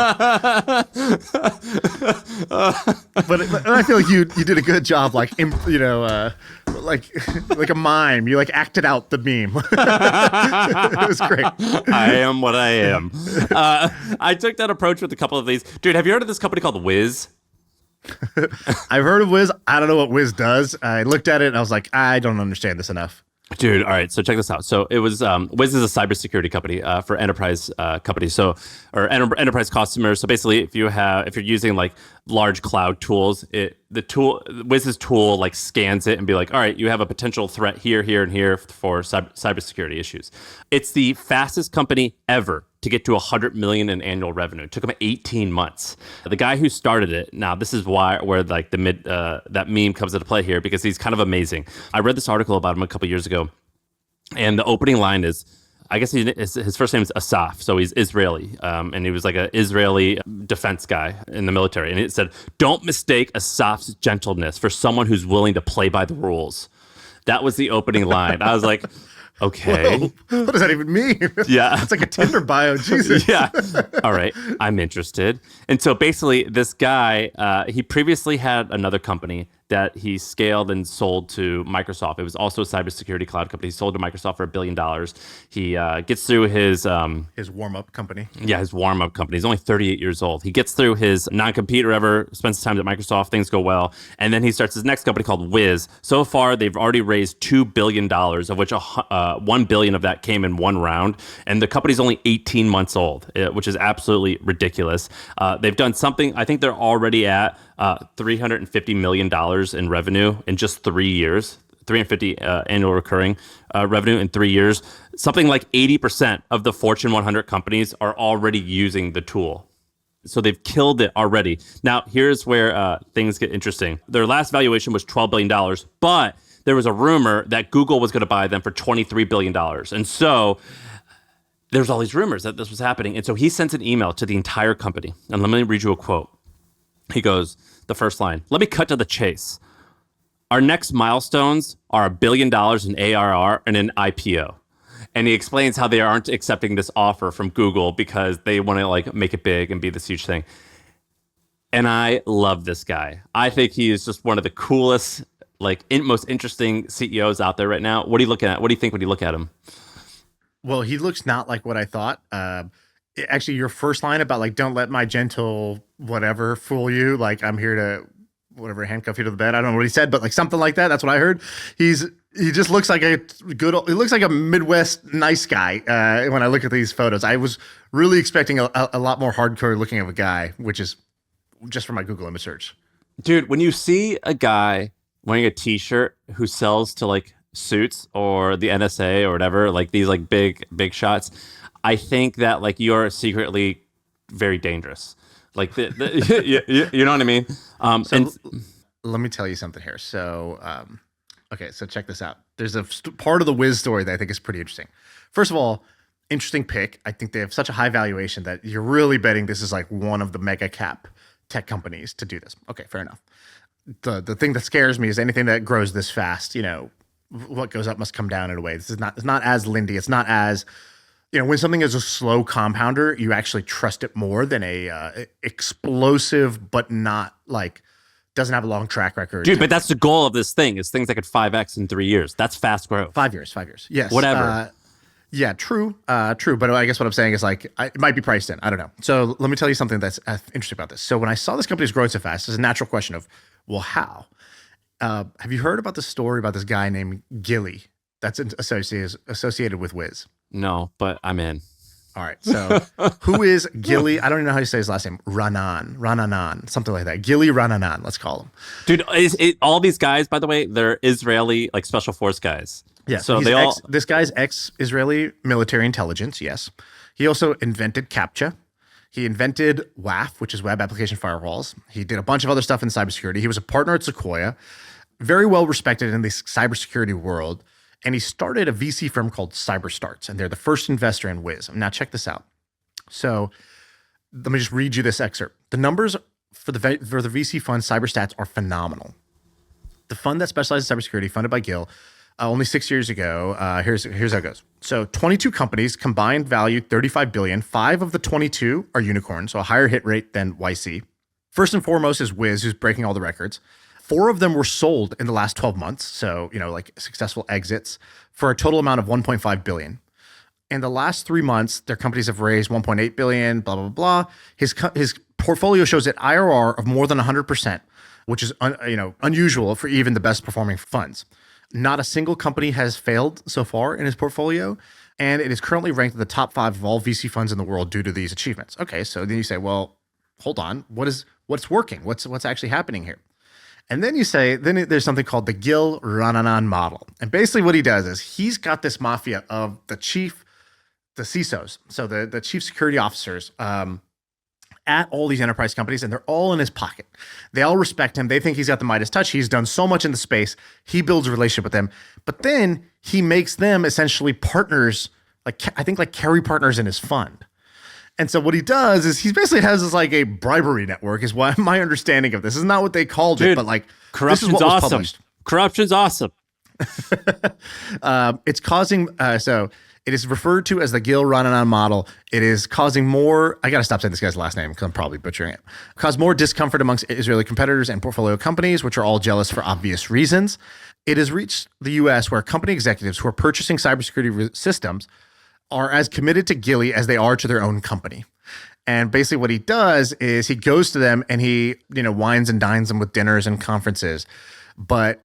But I feel like you did a good job, like like a mime. You like acted out the meme. It was great. I am what I am. I took that approach with a couple of these. Dude, have you heard of this company called Wiz? I've heard of Wiz. I don't know what Wiz does. I looked at it and I was like, I don't understand this enough. Dude, all right. So check this out. So it was Wiz is a cybersecurity company for enterprise companies. So enterprise customers. So basically, if you're using like large cloud tools, Wiz's tool like scans it and be like, all right, you have a potential threat here, here, and here for cybersecurity issues. It's the fastest company ever to get to 100 million in annual revenue. It took them 18 months. The guy who started it, now this is where like that meme comes into play here, because he's kind of amazing. I read this article about him a couple years ago, and the opening line is, I guess his first name is Asaf, so he's Israeli, and he was like an Israeli defense guy in the military. And it said, "Don't mistake Asaf's gentleness for someone who's willing to play by the rules." That was the opening line. I was like, okay. Whoa, what does that even mean? Yeah. It's like a Tinder bio. Jesus. Yeah. All right. I'm interested. And so basically this guy, he previously had another company that he scaled and sold to Microsoft. It was also a cybersecurity cloud company. He sold to Microsoft for $1 billion. He gets through his warm-up company. Yeah, his warm-up company. He's only 38 years old. He gets through his non-compete or whatever, spends time at Microsoft, things go well, and then he starts his next company called Wiz. So far, they've already raised $2 billion, of which $1 billion of that came in one round, and the company's only 18 months old, which is absolutely ridiculous. They've done something, I think they're already at $350 million in revenue in just 3 years. 350 annual recurring revenue in 3 years. Something like 80% of the Fortune 100 companies are already using the tool. So they've killed it already. Now, here's where things get interesting. Their last valuation was $12 billion, but there was a rumor that Google was going to buy them for $23 billion. And so there's all these rumors that this was happening. And so he sends an email to the entire company. And let me read you a quote. He goes, the first line, "Let me cut to the chase. Our next milestones are $1 billion in ARR and an IPO." And he explains how they aren't accepting this offer from Google because they want to like make it big and be this huge thing. And I love this guy. I think he is just one of the coolest, most interesting CEOs out there right now. What are you looking at? What do you think when you look at him? Well, he looks not like what I thought. Actually, your first line about like, don't let my gentle whatever fool you. Like, I'm here to whatever, handcuff you to the bed. I don't know what he said, but like something like that. That's what I heard. He just looks like he looks like a Midwest nice guy. When I look at these photos, I was really expecting a lot more hardcore looking of a guy, which is just from my Google image search. Dude, when you see a guy wearing a t-shirt who sells to like suits or the NSA or whatever, like these like big shots, I think that like you're secretly very dangerous. Like you know what I mean? Let me tell you something here. So, okay, so check this out. There's a part of the Wiz story that I think is pretty interesting. First of all, interesting pick. I think they have such a high valuation that you're really betting this is like one of the mega cap tech companies to do this. Okay, fair enough. The thing that scares me is anything that grows this fast. What goes up must come down in a way. It's not as Lindy. It's not as, when something is a slow compounder, you actually trust it more than a explosive, but not like doesn't have a long track record. Dude, but that's the goal of this thing is things that could 5x in 3 years. That's fast growth. 5 years. Yes. Whatever. Yeah, true. But I guess what I'm saying is like, it might be priced in. I don't know. So let me tell you something that's interesting about this. So when I saw this company's growing so fast, there's a natural question of, well, how? Have you heard about the story about this guy named Gilly that's associated with Wiz? No, but I'm in. All right. So who is Gilly? I don't even know how you say his last name. Rananan, something like that. Gilly Rananan, let's call him. Dude, all these guys, by the way, they're Israeli, like special force guys. Yeah. So this guy's ex-Israeli military intelligence. Yes. He also invented CAPTCHA. He invented WAF, which is web application firewalls. He did a bunch of other stuff in cybersecurity. He was a partner at Sequoia, very well respected in the cybersecurity world. And he started a VC firm called CyberStarts, and they're the first investor in Wiz. Now check this out. So let me just read you this excerpt. The numbers for the VC fund CyberStats are phenomenal. The fund that specializes in cybersecurity, funded by Gil, only 6 years ago. Here's how it goes. So 22 companies, combined value $35 billion. 5 of the 22 are unicorns, so a higher hit rate than YC. First and foremost is Wiz, who's breaking all the records. 4 of them were sold in the last 12 months, so like successful exits, for a total amount of $1.5 billion. In the last 3 months, their companies have raised $1.8 billion, blah, blah, blah. His portfolio shows an IRR of more than 100%, which is unusual for even the best performing funds. Not a single company has failed so far in his portfolio, and it is currently ranked in the top 5 of all VC funds in the world due to these achievements. Okay, so then you say, well, hold on, what's working? What's actually happening here? And then you say, then there's something called the Gil Rananan model. And basically what he does is he's got this mafia of the CISOs, so the chief security officers at all these enterprise companies, and they're all in his pocket. They all respect him. They think he's got the Midas touch. He's done so much in the space. He builds a relationship with them, but then he makes them essentially partners, like carry partners in his fund. And so what he does is he basically has this like a bribery network, is what my understanding of this is. Not what they called it, but like corruption's this is what was awesome. published. Corruption's awesome. It's causing, so it is referred to as the Gil Rananan model. It is causing more, I got to stop saying this guy's last name because I'm probably butchering it. Cause more discomfort amongst Israeli competitors and portfolio companies, which are all jealous for obvious reasons. It has reached the US where company executives who are purchasing cybersecurity systems are as committed to Gilly as they are to their own company. And basically what he does is he goes to them and he, wines and dines them with dinners and conferences. But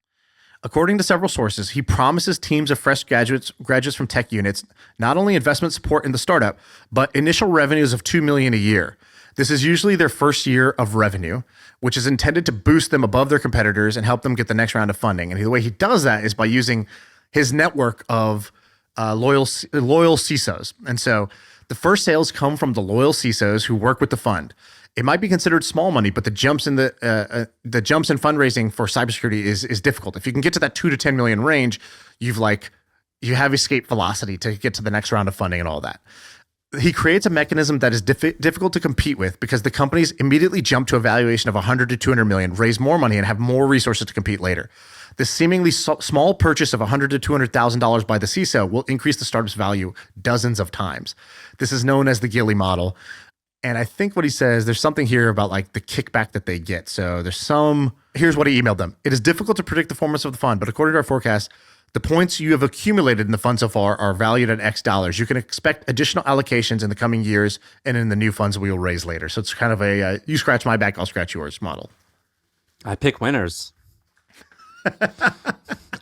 according to several sources, he promises teams of fresh graduates from tech units not only investment support in the startup, but initial revenues of $2 million a year. This is usually their first year of revenue, which is intended to boost them above their competitors and help them get the next round of funding. And the way he does that is by using his network of loyal CISOs. And so the first sales come from the loyal CISOs who work with the fund. It might be considered small money, but the jumps in fundraising for cybersecurity is difficult. If you can get to that 2 to 10 million range, you have escape velocity to get to the next round of funding and all that. He creates a mechanism that is difficult to compete with because the companies immediately jump to a valuation of 100 to 200 million, raise more money, and have more resources to compete later. The seemingly small purchase of $100 to $200,000 by the CISO will increase the startup's value dozens of times. This is known as the Gilly model. And I think what he says, there's something here about like the kickback that they get. So here's what he emailed them. It is difficult to predict the performance of the fund, but according to our forecast, the points you have accumulated in the fund so far are valued at X dollars. You can expect additional allocations in the coming years and in the new funds we will raise later. So it's kind of a you scratch my back, I'll scratch yours model. I pick winners.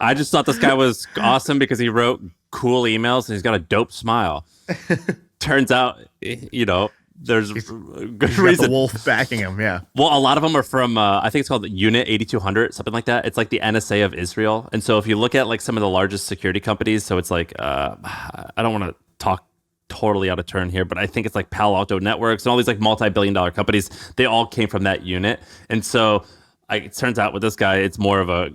I just thought this guy was awesome because he wrote cool emails and he's got a dope smile. Turns out, there's good reason. The wolf backing him, yeah. Well, a lot of them are from, I think it's called Unit 8200, something like that. It's like the NSA of Israel. And so if you look at like some of the largest security companies, so it's like, I don't want to talk totally out of turn here, but I think it's like Palo Alto Networks and all these like multi-billion-dollar companies, they all came from that unit. And so it turns out with this guy, it's more of a,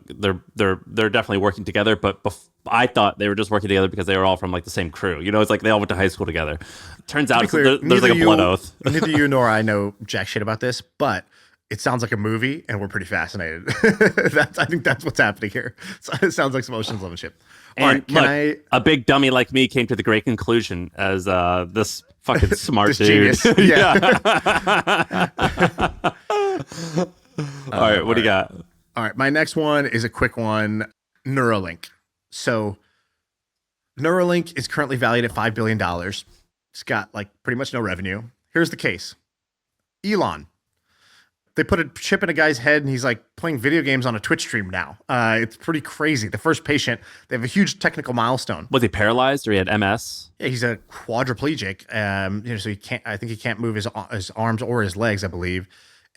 they're definitely working together, but I thought they were just working together because they were all from like the same crew. It's like they all went to high school together. Turns out there's like a blood oath. Neither you nor I know jack shit about this, but it sounds like a movie and we're pretty fascinated. I think that's what's happening here. So it sounds like some Ocean's 11 shit. And look, a big dummy like me came to the great conclusion as this fucking smart dude. Genius. Yeah. All right, what do you got? All right, my next one is a quick one. Neuralink. So Neuralink is currently valued at $5 billion. It's got like pretty much no revenue. Here's the case. Elon. They put a chip in a guy's head and he's like playing video games on a Twitch stream now. It's pretty crazy. The first patient, they have a huge technical milestone. Was he paralyzed or he had MS? Yeah, he's a quadriplegic. So I think he can't move his arms or his legs, I believe.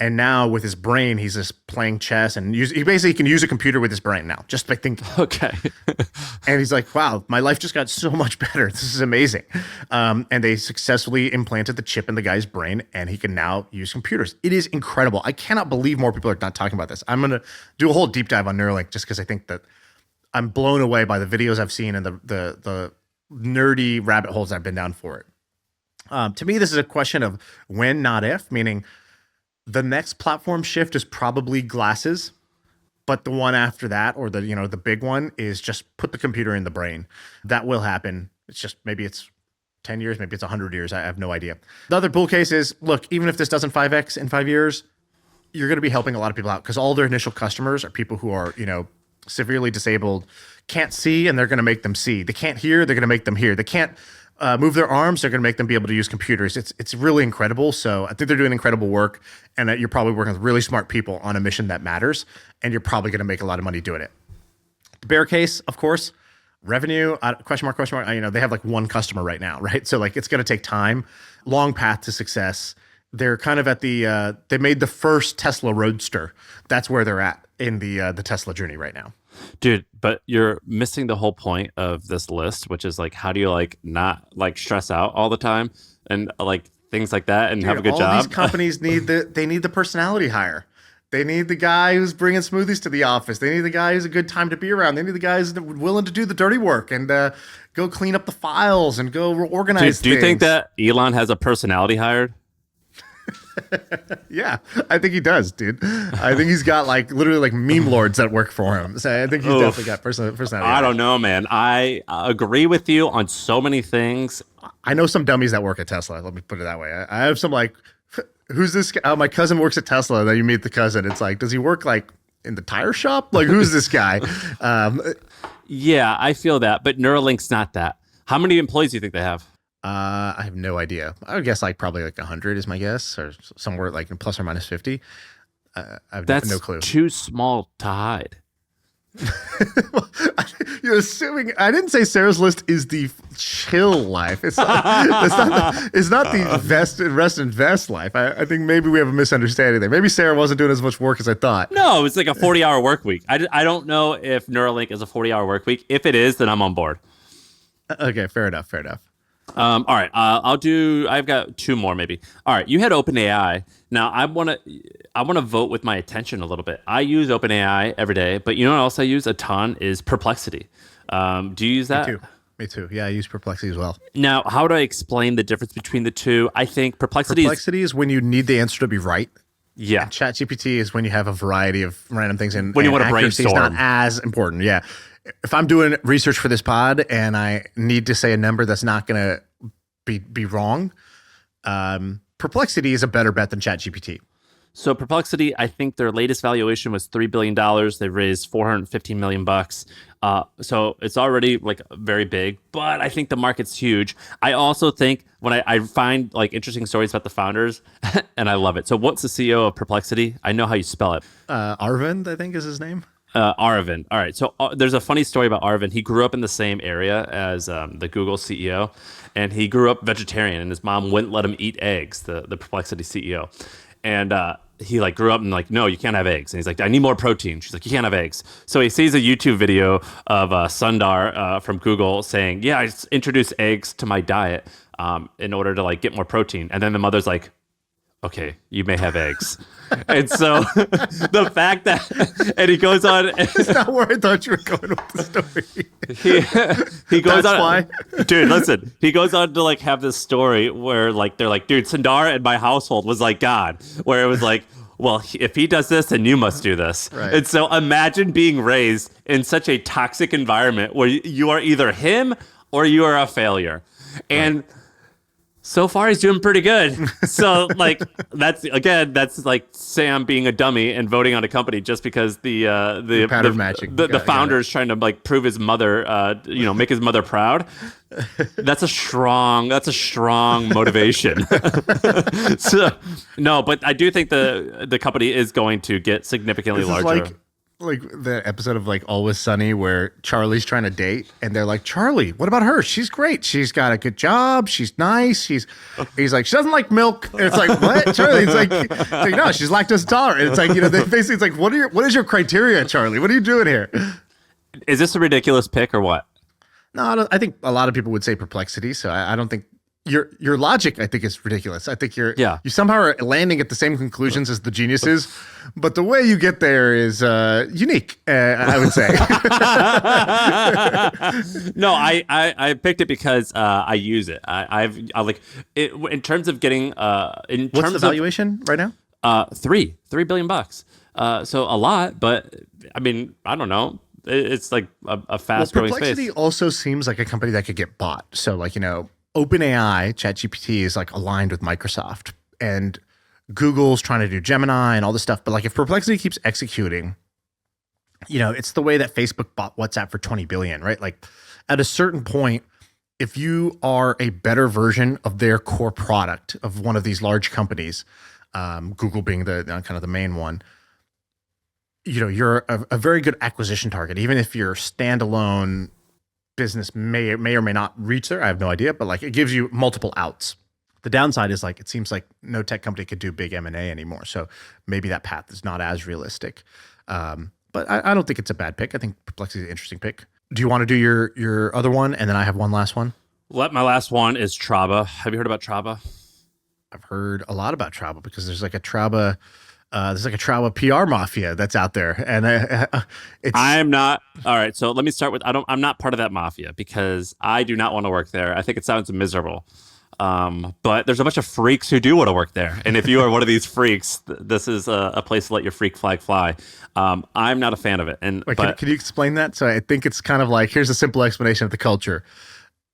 And now with his brain, he's just playing chess and he basically can use a computer with his brain now, just by thinking. Okay. And he's like, wow, my life just got so much better. This is amazing. And they successfully implanted the chip in the guy's brain and he can now use computers. It is incredible. I cannot believe more people are not talking about this. I'm going to do a whole deep dive on Neuralink just because I think that I'm blown away by the videos I've seen and the nerdy rabbit holes I've been down for it. To me, this is a question of when, not if, meaning the next platform shift is probably glasses, but the one after that, or the big one, is just put the computer in the brain. That will happen. It's just, maybe it's 10 years, maybe it's 100 years. I have no idea. The other bull case is, look, even if this doesn't 5X in 5 years, you're going to be helping a lot of people out, because all their initial customers are people who are, severely disabled, can't see, and they're going to make them see. They can't hear, they're going to make them hear. They can't move their arms, they're going to make them be able to use computers. It's really incredible. So I think they're doing incredible work, and that you're probably working with really smart people on a mission that matters, and you're probably going to make a lot of money doing it. The bear case, of course, revenue, question mark. They have like one customer right now, right? So like, it's going to take time, long path to success. They're kind of at they made the first Tesla Roadster. That's where they're at in the Tesla journey right now. Dude, but you're missing the whole point of this list, which is like, how do you like not like stress out all the time and like things like that and have a good job? All these companies need the personality hire. They need the guy who's bringing smoothies to the office. They need the guy who's a good time to be around. They need the guys that are willing to do the dirty work and go clean up the files and go organize things. Do you think that Elon has a personality hired? Yeah, I think he does, dude. I think he's got like literally like meme lords that work for him. So I think he's definitely got personality. I don't know, man. I agree with you on so many things. I know some dummies that work at Tesla. Let me put it that way. I have some like, who's this guy? Oh, my cousin works at Tesla. Then you meet the cousin. It's like, does he work like in the tire shop? Like, who's this guy? Yeah, I feel that. But Neuralink's not that. How many employees do you think they have? I have no idea. I would guess like probably like 100 is my guess, or somewhere like plus or minus 50. I've no clue. That's too small to hide. You're assuming. I didn't say Sarah's list is the chill life. It's not the rest and vest life. I think maybe we have a misunderstanding there. Maybe Sarah wasn't doing as much work as I thought. No, it's like a 40-hour work week. I don't know if Neuralink is a 40-hour work week. If it is, then I'm on board. Okay, fair enough. All right, I've got two more maybe. All right, you had OpenAI. Now I want to vote with my attention a little bit. I use OpenAI every day, but you know what else I use a ton is Perplexity. Do you use that? Me too. Yeah, I use Perplexity as well. Now, how do I explain the difference between the two? I think Perplexity is when you need the answer to be right. Yeah. And ChatGPT is when you have a variety of random things, and when you want to accuracy is brainstorm. not as important. Yeah. If I'm doing research for this pod and I need to say a number that's not going to be wrong, Perplexity is a better bet than ChatGPT. So Perplexity, I think their latest valuation was $3 billion. They raised $415 million. So it's already like very big, but I think the market's huge. I also think when I find like interesting stories about the founders, and I love it. So what's the CEO of Perplexity? I know how you spell it. Arvind, I think is his name. Aravind. All right. So there's a funny story about Aravind. He grew up in the same area as the Google CEO, and he grew up vegetarian, and his mom wouldn't let him eat eggs, the Perplexity CEO. And he like grew up and like, no, you can't have eggs. And he's like, I need more protein. She's like, you can't have eggs. So he sees a YouTube video of Sundar from Google saying, yeah, I just introduced eggs to my diet in order to like get more protein. And then the mother's like, okay, you may have eggs. And so the fact that, and he goes on. It's not where I thought you were going with the story. He goes That's on. Why? Dude, listen, he goes on to like have this story where like, they're like, dude, Sundar in my household was like God, where it was like, well, if he does this, then you must do this. Right. And so imagine being raised in such a toxic environment where you are either him or you are a failure. And so far, he's doing pretty good. So, like, that's like Sam being a dummy and voting on a company just because the pattern matching. The founder is trying to like prove his mother, make his mother proud. That's a strong motivation. So, no, but I do think the company is going to get significantly larger. Like the episode of like Always Sunny where Charlie's trying to date and they're like, Charlie, what about her? She's great. She's got a good job. She's nice. He's like, she doesn't like milk. And it's like, what? Charlie? It's like, no, she's lactose intolerant. It's like, they basically, it's like, what is your criteria, Charlie? What are you doing here? Is this a ridiculous pick or what? No, I think a lot of people would say Perplexity. So I don't think your logic, I think, is ridiculous. I think Yeah. you somehow are landing at the same conclusions as the geniuses, but the way you get there is unique. I would say. No, I picked it because I use it. I like it in terms of getting What's the valuation right now? $3 billion bucks. So a lot, but I mean, I don't know. It's like a fast growing Perplexity space. also seems like a company that could get bought. So like, OpenAI, ChatGPT is like aligned with Microsoft, and Google's trying to do Gemini and all this stuff. But like if Perplexity keeps executing, it's the way that Facebook bought WhatsApp for 20 billion, right? Like at a certain point, if you are a better version of their core product of one of these large companies, Google being the kind of the main one, you're a very good acquisition target, even if your standalone business may or may not reach there. I have no idea, but like it gives you multiple outs. The downside is like it seems like no tech company could do big M&A anymore, so maybe that path is not as realistic. But I don't think it's a bad pick. I think Perplexity is an interesting pick. Do you want to do your other one, and then I have one last one? My last one is Traba. Have you heard about Traba? I've heard a lot about Traba because there's like a Traba. There's like a Traba PR mafia that's out there, and it's. I'm not. All right, so let me start with I'm not part of that mafia because I do not want to work there. I think it sounds miserable. But there's a bunch of freaks who do want to work there, and if you are one of these freaks, this is a place to let your freak flag fly. I'm not a fan of it. And Wait, can you explain that? So I think it's kind of like, here's a simple explanation of the culture.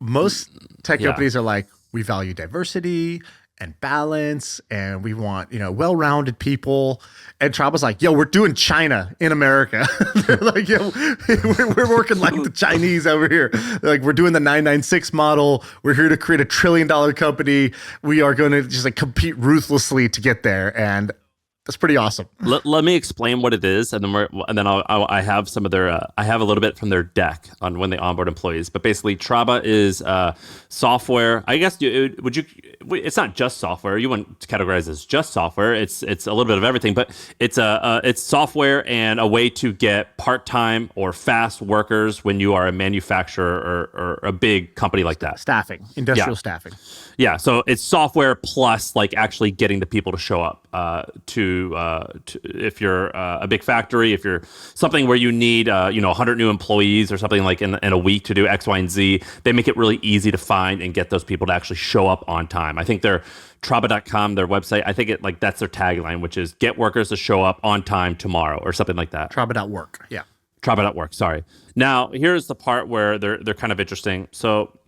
Most tech companies are like, we value diversity and balance, and we want, well-rounded people. And Traba's like, yo, we're doing China in America. They're like, yo, we're working like the Chinese over here. They're like, we're doing the 996 model. We're here to create $1 trillion company. We are going to just like compete ruthlessly to get there. And that's pretty awesome. Let me explain what it is, and then I have some of their I have a little bit from their deck on when they onboard employees. But basically, Traba is software. I guess it's not just software. You wouldn't categorize it as just software. It's a little bit of everything, but it's software and a way to get part-time or fast workers when you are a manufacturer or a big company like that. Staffing, industrial staffing. Yeah, so it's software plus like actually getting the people to show up to if you're a big factory, if you're something where you need 100 new employees or something like in a week to do X, Y, and Z, they make it really easy to find and get those people to actually show up on time. I think they're Traba.com, their website. I think that's their tagline, which is get workers to show up on time tomorrow or something like that. Traba.work. Yeah. Traba.work. Sorry. Now here's the part where they're kind of interesting. So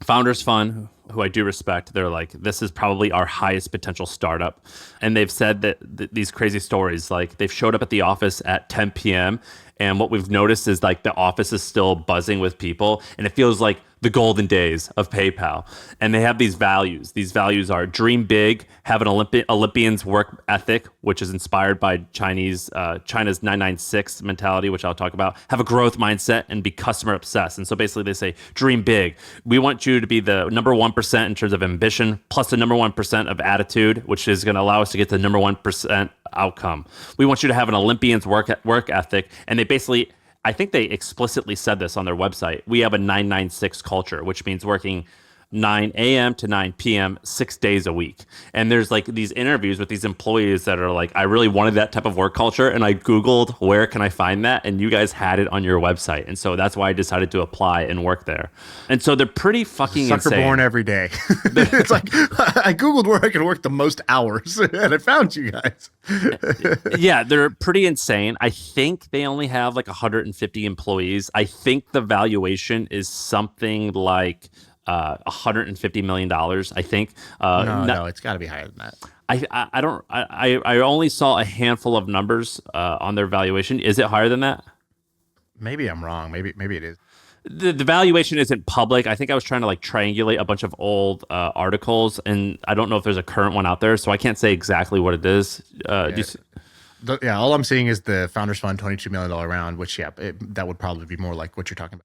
Founders Fund, who I do respect, they're like, this is probably our highest potential startup. And they've said that these crazy stories, like they've showed up at the office at 10 p.m. And what we've noticed is like the office is still buzzing with people. And it feels like the golden days of PayPal. And they have these values. These values are dream big, have an Olympian's work ethic, which is inspired by China's 996 mentality, which I'll talk about, have a growth mindset, and be customer obsessed. And so basically they say, dream big. We want you to be the number 1% in terms of ambition, plus the number 1% of attitude, which is going to allow us to get the number 1% outcome. We want you to have an Olympian's work ethic. And they basically, I think they explicitly said this on their website. We have a 996 culture, which means working 9 a.m. to 9 p.m. 6 days a week. And there's like these interviews with these employees that are like, I really wanted that type of work culture. And I Googled, where can I find that? And you guys had it on your website. And so that's why I decided to apply and work there. And so they're pretty fucking Sucker insane. born every day. It's like, I Googled where I can work the most hours and I found you guys. Yeah, they're pretty insane. I think they only have like 150 employees. I think the valuation is something like $150 million, I think. No, it's got to be higher than that. I only saw a handful of numbers on their valuation. Is it higher than that? Maybe I'm wrong. Maybe it is. The valuation isn't public. I think I was trying to like triangulate a bunch of old articles, and I don't know if there's a current one out there, so I can't say exactly what it is. All I'm seeing is the Founders Fund $22 million round, which that would probably be more like what you're talking about.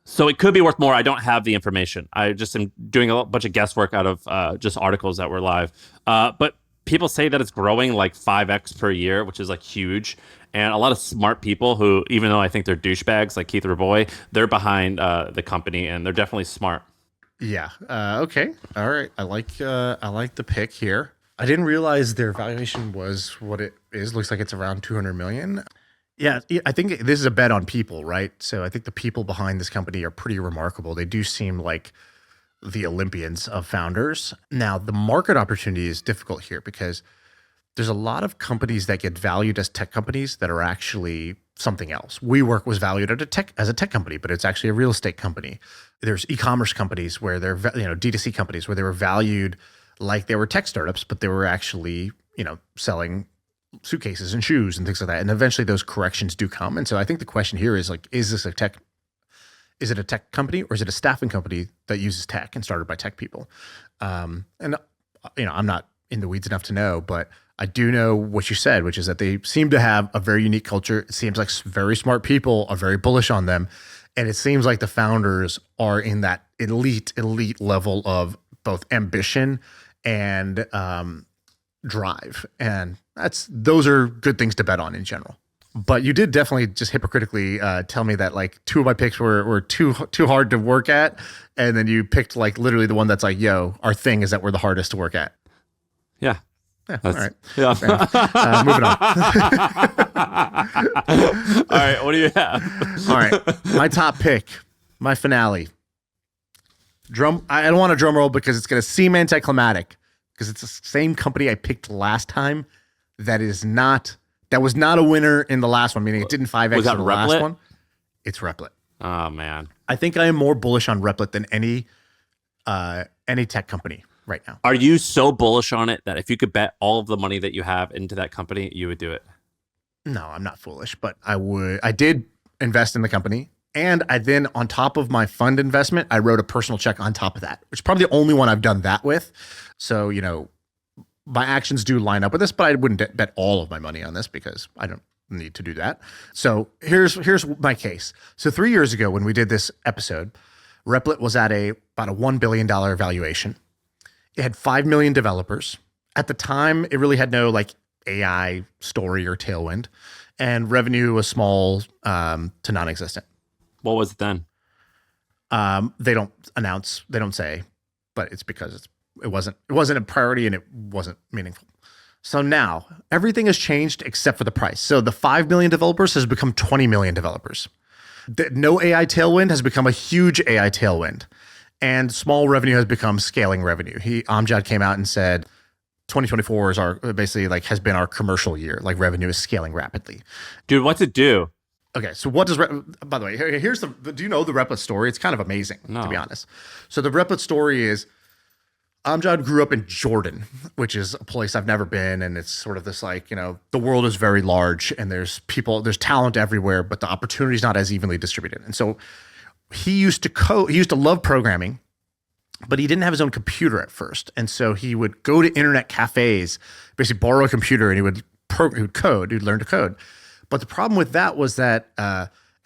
So it could be worth more. I don't have the information. I just am doing a bunch of guesswork out of just articles that were live. But people say that it's growing like 5x per year, which is like huge. And a lot of smart people who, even though I think they're douchebags like Keith Raboy, they're behind the company, and they're definitely smart. Yeah. Okay. All right. I like the pick here. I didn't realize their valuation was what it is. Looks like it's around 200 million. Yeah, I think this is a bet on people, right? So I think the people behind this company are pretty remarkable. They do seem like the Olympians of founders. Now, the market opportunity is difficult here because there's a lot of companies that get valued as tech companies that are actually something else. WeWork was valued as a tech company, but it's actually a real estate company. There's e-commerce companies where they're, D2C companies where they were valued like they were tech startups, but they were actually, selling suitcases and shoes and things like that. And eventually those corrections do come. And so I think the question here is like, is it a tech company or is it a staffing company that uses tech and started by tech people? I'm not in the weeds enough to know, but I do know what you said, which is that they seem to have a very unique culture. It seems like very smart people are very bullish on them. And it seems like the founders are in that elite level of both ambition and drive. And those are good things to bet on in general. But you did definitely just hypocritically tell me that like two of my picks were too hard to work at. And then you picked like literally the one that's like, yo, our thing is that we're the hardest to work at. Yeah. Yeah, all right. Yeah. Moving on. All right. What do you have? All right. My top pick, my finale. I don't want a drum roll because it's going to seem anticlimactic because it's the same company I picked last time that was not a winner in the last one, meaning it didn't 5X in the last one. It's Replit. Oh, man. I think I am more bullish on Replit than any tech company right now. Are you so bullish on it that if you could bet all of the money that you have into that company, you would do it? No, I'm not foolish, but I would. I did invest in the company, and I then, on top of my fund investment, I wrote a personal check on top of that, which is probably the only one I've done that with. So, my actions do line up with this, but I wouldn't bet all of my money on this because I don't need to do that. So here's my case. So 3 years ago, when we did this episode, Replit was at about a $1 billion valuation. It had 5 million developers. At the time, it really had no like AI story or tailwind, and revenue was small to non-existent. What was it then? They don't announce, they don't say, but it's because it wasn't a priority and it wasn't meaningful. So now everything has changed except for the price. So the 5 million developers has become 20 million developers. No AI tailwind has become a huge AI tailwind. And small revenue has become scaling revenue. Amjad came out and said 2024 has been our commercial year. Like revenue is scaling rapidly. Dude, what's it do? Okay, so what does, by the way, here's do you know the Replit story? It's kind of amazing, to be honest. So the Replit story is Amjad grew up in Jordan, which is a place I've never been. And it's sort of this like, the world is very large and there's talent everywhere, but the opportunity is not as evenly distributed. And so he used to love programming, but he didn't have his own computer at first. And so he would go to internet cafes, basically borrow a computer, and he would code. He'd learn to code. But the problem with that was that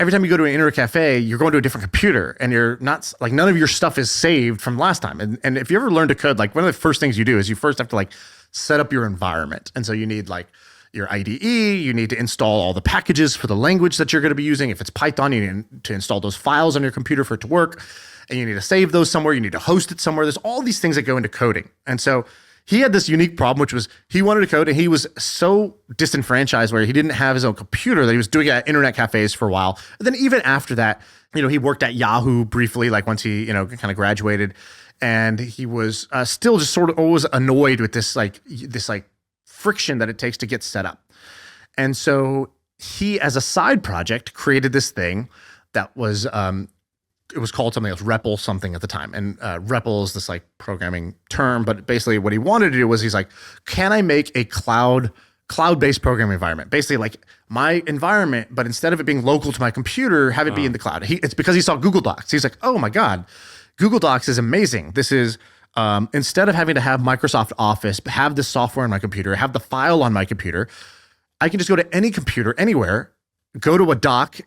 every time you go to an internet cafe, you're going to a different computer, and you're not like none of your stuff is saved from last time. And if you ever learn to code, like one of the first things you do is you first have to like set up your environment. And so you need like your IDE, you need to install all the packages for the language that you're going to be using. If it's Python, you need to install those files on your computer for it to work, and you need to save those somewhere. You need to host it somewhere. There's all these things that go into coding. And so he had this unique problem, which was he wanted to code, and he was so disenfranchised where he didn't have his own computer that he was doing it at internet cafes for a while. And then even after that, he worked at Yahoo briefly, like once he, kind of graduated, and he was still just sort of always annoyed with this friction that it takes to get set up. And so he, as a side project, created this thing that was, it was called something else, REPL something at the time. And REPL is this like programming term, but basically what he wanted to do was he's like, can I make a cloud-based programming environment? Basically like my environment, but instead of it being local to my computer, have it be in the cloud. It's because he saw Google Docs. He's like, oh my God, Google Docs is amazing. This is, instead of having to have Microsoft Office, have this software on my computer, have the file on my computer, I can just go to any computer anywhere, go to a doc.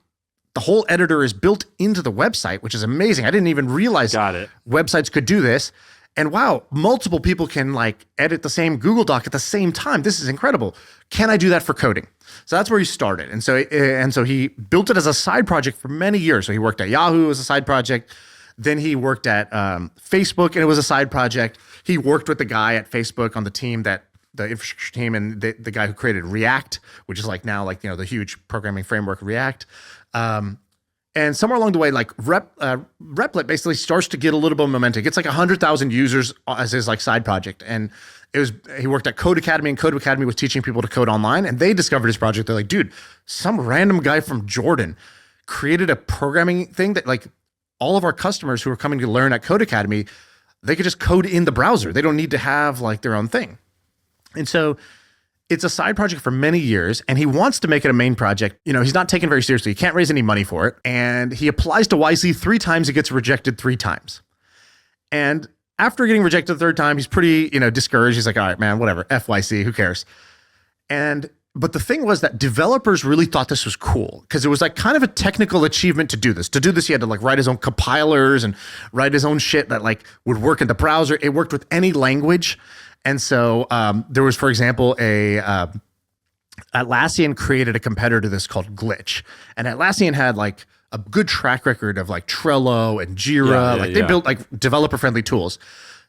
The whole editor is built into the website, which is amazing. I didn't even realize websites could do this. And wow, multiple people can like edit the same Google Doc at the same time. This is incredible. Can I do that for coding? So that's where he started. And so he built it as a side project for many years. So he worked at Yahoo as a side project. Then he worked at Facebook, and it was a side project. He worked with the guy at Facebook on the team the infrastructure team, and the guy who created React, which is like now like, the huge programming framework React. And somewhere along the way, like Replit basically starts to get a little bit of momentum. It gets like 100,000 users as his like side project. And he worked at Code Academy, and Code Academy was teaching people to code online. And they discovered his project. They're like, dude, some random guy from Jordan created a programming thing that like all of our customers who are coming to learn at Code Academy, they could just code in the browser. They don't need to have like their own thing. And so it's a side project for many years, and he wants to make it a main project. He's not taken very seriously. He can't raise any money for it. And he applies to YC 3 times. He gets rejected 3 times. And after getting rejected the 3rd time, he's pretty, discouraged. He's like, all right, man, whatever. FYC, who cares? But the thing was that developers really thought this was cool because it was like kind of a technical achievement to do this. To do this, he had to like write his own compilers and write his own shit that like would work in the browser. It worked with any language. And so there was, for example, Atlassian created a competitor to this called Glitch. And Atlassian had like a good track record of like Trello and Jira. They built like developer-friendly tools.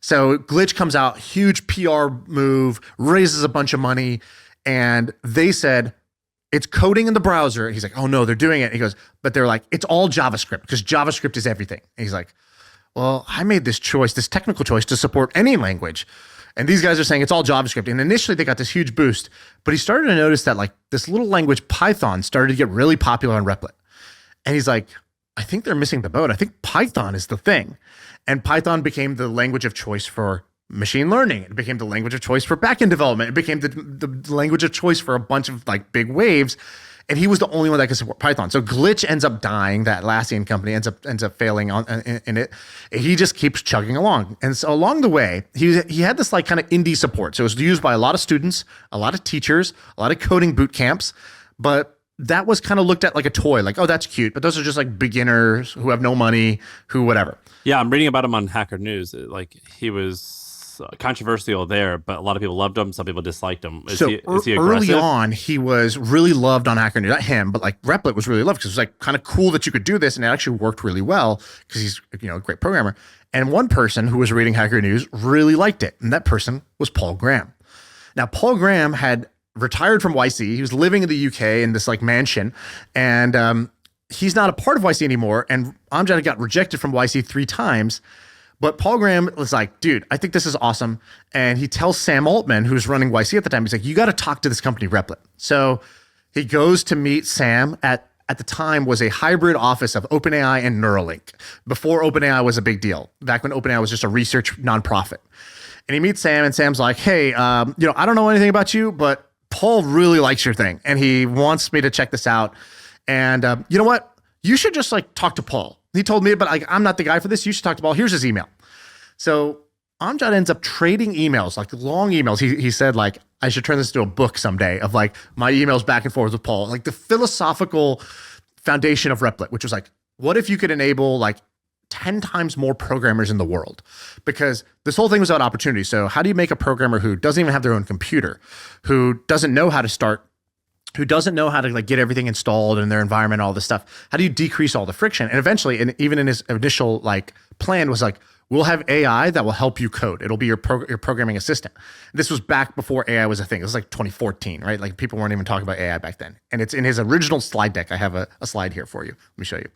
So Glitch comes out, huge PR move, raises a bunch of money. And they said, it's coding in the browser. And he's like, oh no, they're doing it. He goes, but they're like, it's all JavaScript because JavaScript is everything. And he's like, well, I made this technical choice to support any language. And these guys are saying it's all JavaScript. And initially they got this huge boost, but he started to notice that like this little language Python started to get really popular on Replit. And he's like, I think they're missing the boat. I think Python is the thing. And Python became the language of choice for machine learning. It became the language of choice for backend development. It became the language of choice for a bunch of like big waves. And he was the only one that could support Python. So Glitch ends up dying. That Atlassian company ends up failing in it. He just keeps chugging along. And so along the way, he had this like kind of indie support. So it was used by a lot of students, a lot of teachers, a lot of coding boot camps. But that was kind of looked at like a toy. Like, oh, that's cute. But those are just like beginners who have no money, who whatever. Yeah, I'm reading about him on Hacker News. Like he was controversial there, but a lot of people loved him. Some people disliked him. Is he aggressive? Early on, he was really loved on Hacker News. Not him, but like Replit was really loved because it was like kind of cool that you could do this, and it actually worked really well because he's a great programmer. And one person who was reading Hacker News really liked it, and that person was Paul Graham. Now, Paul Graham had retired from YC. He was living in the UK in this like mansion, and he's not a part of YC anymore. And Amjad got rejected from YC 3 times. But Paul Graham was like, dude, I think this is awesome. And he tells Sam Altman, who's running YC at the time, he's like, you got to talk to this company, Replit. So he goes to meet Sam at the time was a hybrid office of OpenAI and Neuralink. Before OpenAI was a big deal, back when OpenAI was just a research nonprofit. And he meets Sam, and Sam's like, hey, I don't know anything about you, but Paul really likes your thing. And he wants me to check this out. And you know what? You should just like talk to Paul. He told me, but like, I'm not the guy for this. You should talk to Paul. Here's his email. So Amjad ends up trading emails, like long emails. He said like, I should turn this into a book someday of like my emails back and forth with Paul, like the philosophical foundation of Replit, which was like, what if you could enable like 10 times more programmers in the world? Because this whole thing was about opportunity. So how do you make a programmer who doesn't even have their own computer, who doesn't know how to start, who doesn't know how to like get everything installed in their environment, all this stuff? How do you decrease all the friction? And eventually, and even in his initial like plan was like, we'll have AI that will help you code. It'll be your programming assistant. This was back before AI was a thing. It was like 2014, right? Like people weren't even talking about AI back then. And it's in his original slide deck. I have a slide here for you. Let me show you.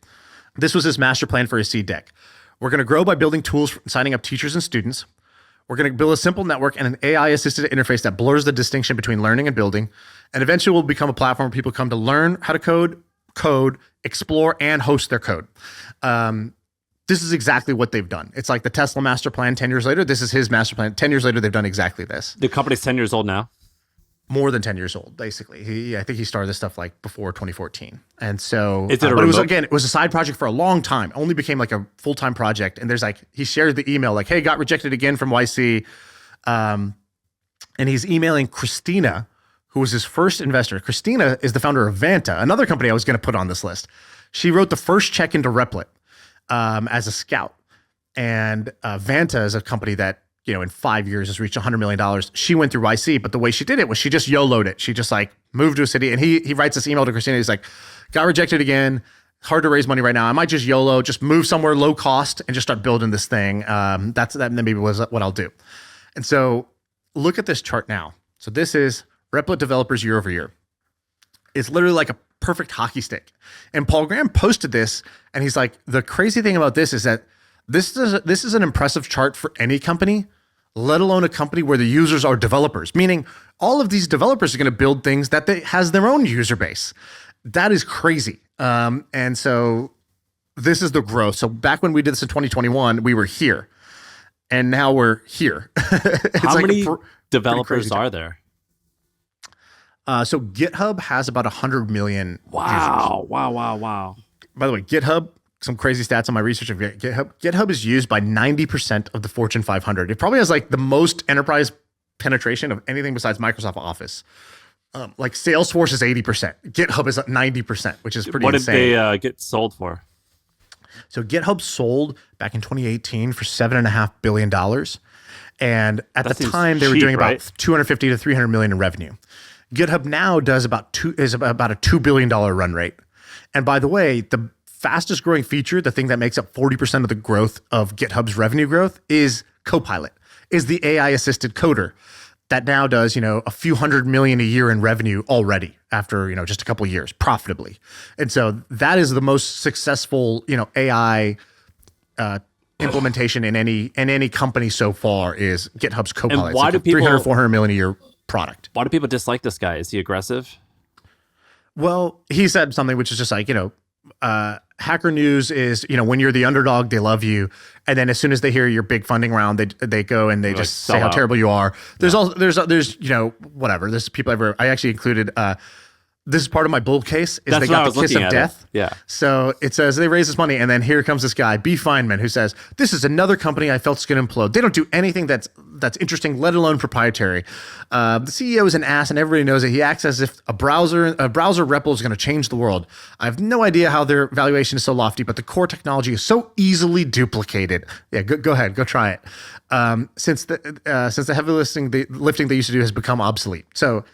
This was his master plan for his seed deck. We're going to grow by building tools for signing up teachers and students. We're going to build a simple network and an AI-assisted interface that blurs the distinction between learning and building. And eventually we'll become a platform where people come to learn how to code, explore, and host their code. This is exactly what they've done. It's like the Tesla master plan 10 years later. This is his master plan. 10 years later, they've done exactly this. The company's 10 years old now? More than 10 years old, basically. I think he started this stuff like before 2014. And so, is it but it was a side project for a long time. It only became like a full-time project. And there's like, he shared the email like, hey, got rejected again from YC. And he's emailing Christina, who was his first investor. Christina is the founder of Vanta, another company I was going to put on this list. She wrote the first check into Replit as a scout. And Vanta is a company that, in 5 years has reached $100 million. She went through YC, but the way she did it was she just YOLO'd it. She just like moved to a city, and he writes this email to Christina. He's like, got rejected again. hard to raise money right now. I might just YOLO, just move somewhere low cost and just start building this thing. That maybe was what I'll do. And so look at this chart now. So this is Replit developers year over year. It's literally like a perfect hockey stick. And Paul Graham posted this, and he's like, the crazy thing about this is that this is an impressive chart for any company, let alone a company where the users are developers, meaning all of these developers are going to build things that has their own user base. That is crazy. And so this is the growth. So back when we did this in 2021, we were here, and now we're here. How many developers are there? So GitHub has about 100 million users. Wow. By the way, GitHub, some crazy stats on my research of GitHub. GitHub is used by 90% of the Fortune 500. It probably has like the most enterprise penetration of anything besides Microsoft Office. Like Salesforce is 80%. GitHub is at 90%, which is pretty insane. What did they get sold for? So GitHub sold back in 2018 for $7.5 billion. And at the time, they were doing about 250 to 300 million in revenue. GitHub now does about a $2 billion run rate. And by the way, the fastest growing feature, the thing that makes up 40% of the growth of GitHub's revenue growth, is Copilot, is the AI assisted coder that now does, a few $100 million a year in revenue already after, just a couple of years profitably. And so that is the most successful, AI implementation in any company so far is GitHub's Copilot. And why do people 300, 400 million a year product? Why do people dislike this guy? Is he aggressive? Well, he said something which is just like, Hacker News is, when you're the underdog, they love you. And then as soon as they hear your big funding round, they go and they just say how terrible you are. There's whatever. There's people ever, I actually included, this is part of my bull case, is they got the kiss of death. Yeah. So it says they raise this money, and then here comes this guy, B. Feynman, who says, this is another company I felt is going to implode. They don't do anything that's interesting, let alone proprietary. The CEO is an ass, and everybody knows it. He acts as if a browser REPL is going to change the world. I have no idea how their valuation is so lofty, but the core technology is so easily duplicated. Yeah, go ahead, go try it. Since the heavy lifting they used to do has become obsolete. So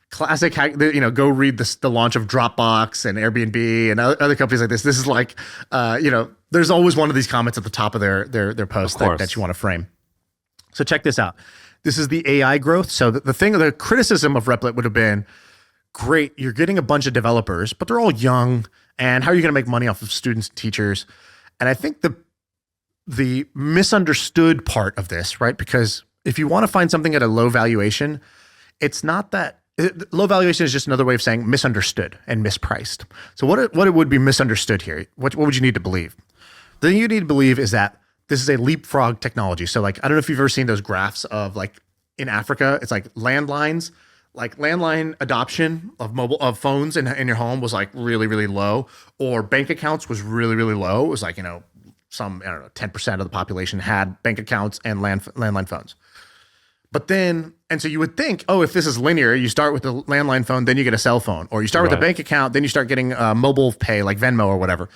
classic hack, go read the launch of Dropbox and Airbnb and other companies like this. This is like, there's always one of these comments at the top of their post that you want to frame. So check this out. This is the AI growth. So the criticism of Replit would have been, great, you're getting a bunch of developers, but they're all young. And how are you going to make money off of students and teachers? And I think the misunderstood part of this, right? Because if you want to find something at a low valuation, it's not that. Low valuation is just another way of saying misunderstood and mispriced. So what it would be misunderstood here? What would you need to believe? The thing you need to believe is that this is a leapfrog technology. So like, I don't know if you've ever seen those graphs of like in Africa, it's like landlines, like landline adoption of phones in your home was like really, really low, or bank accounts was really, really low. It was like, 10% of the population had bank accounts and landline phones. But then, and so you would think, if this is linear, you start with the landline phone, then you get a cell phone, or you start with a bank account, then you start getting mobile pay like Venmo or whatever.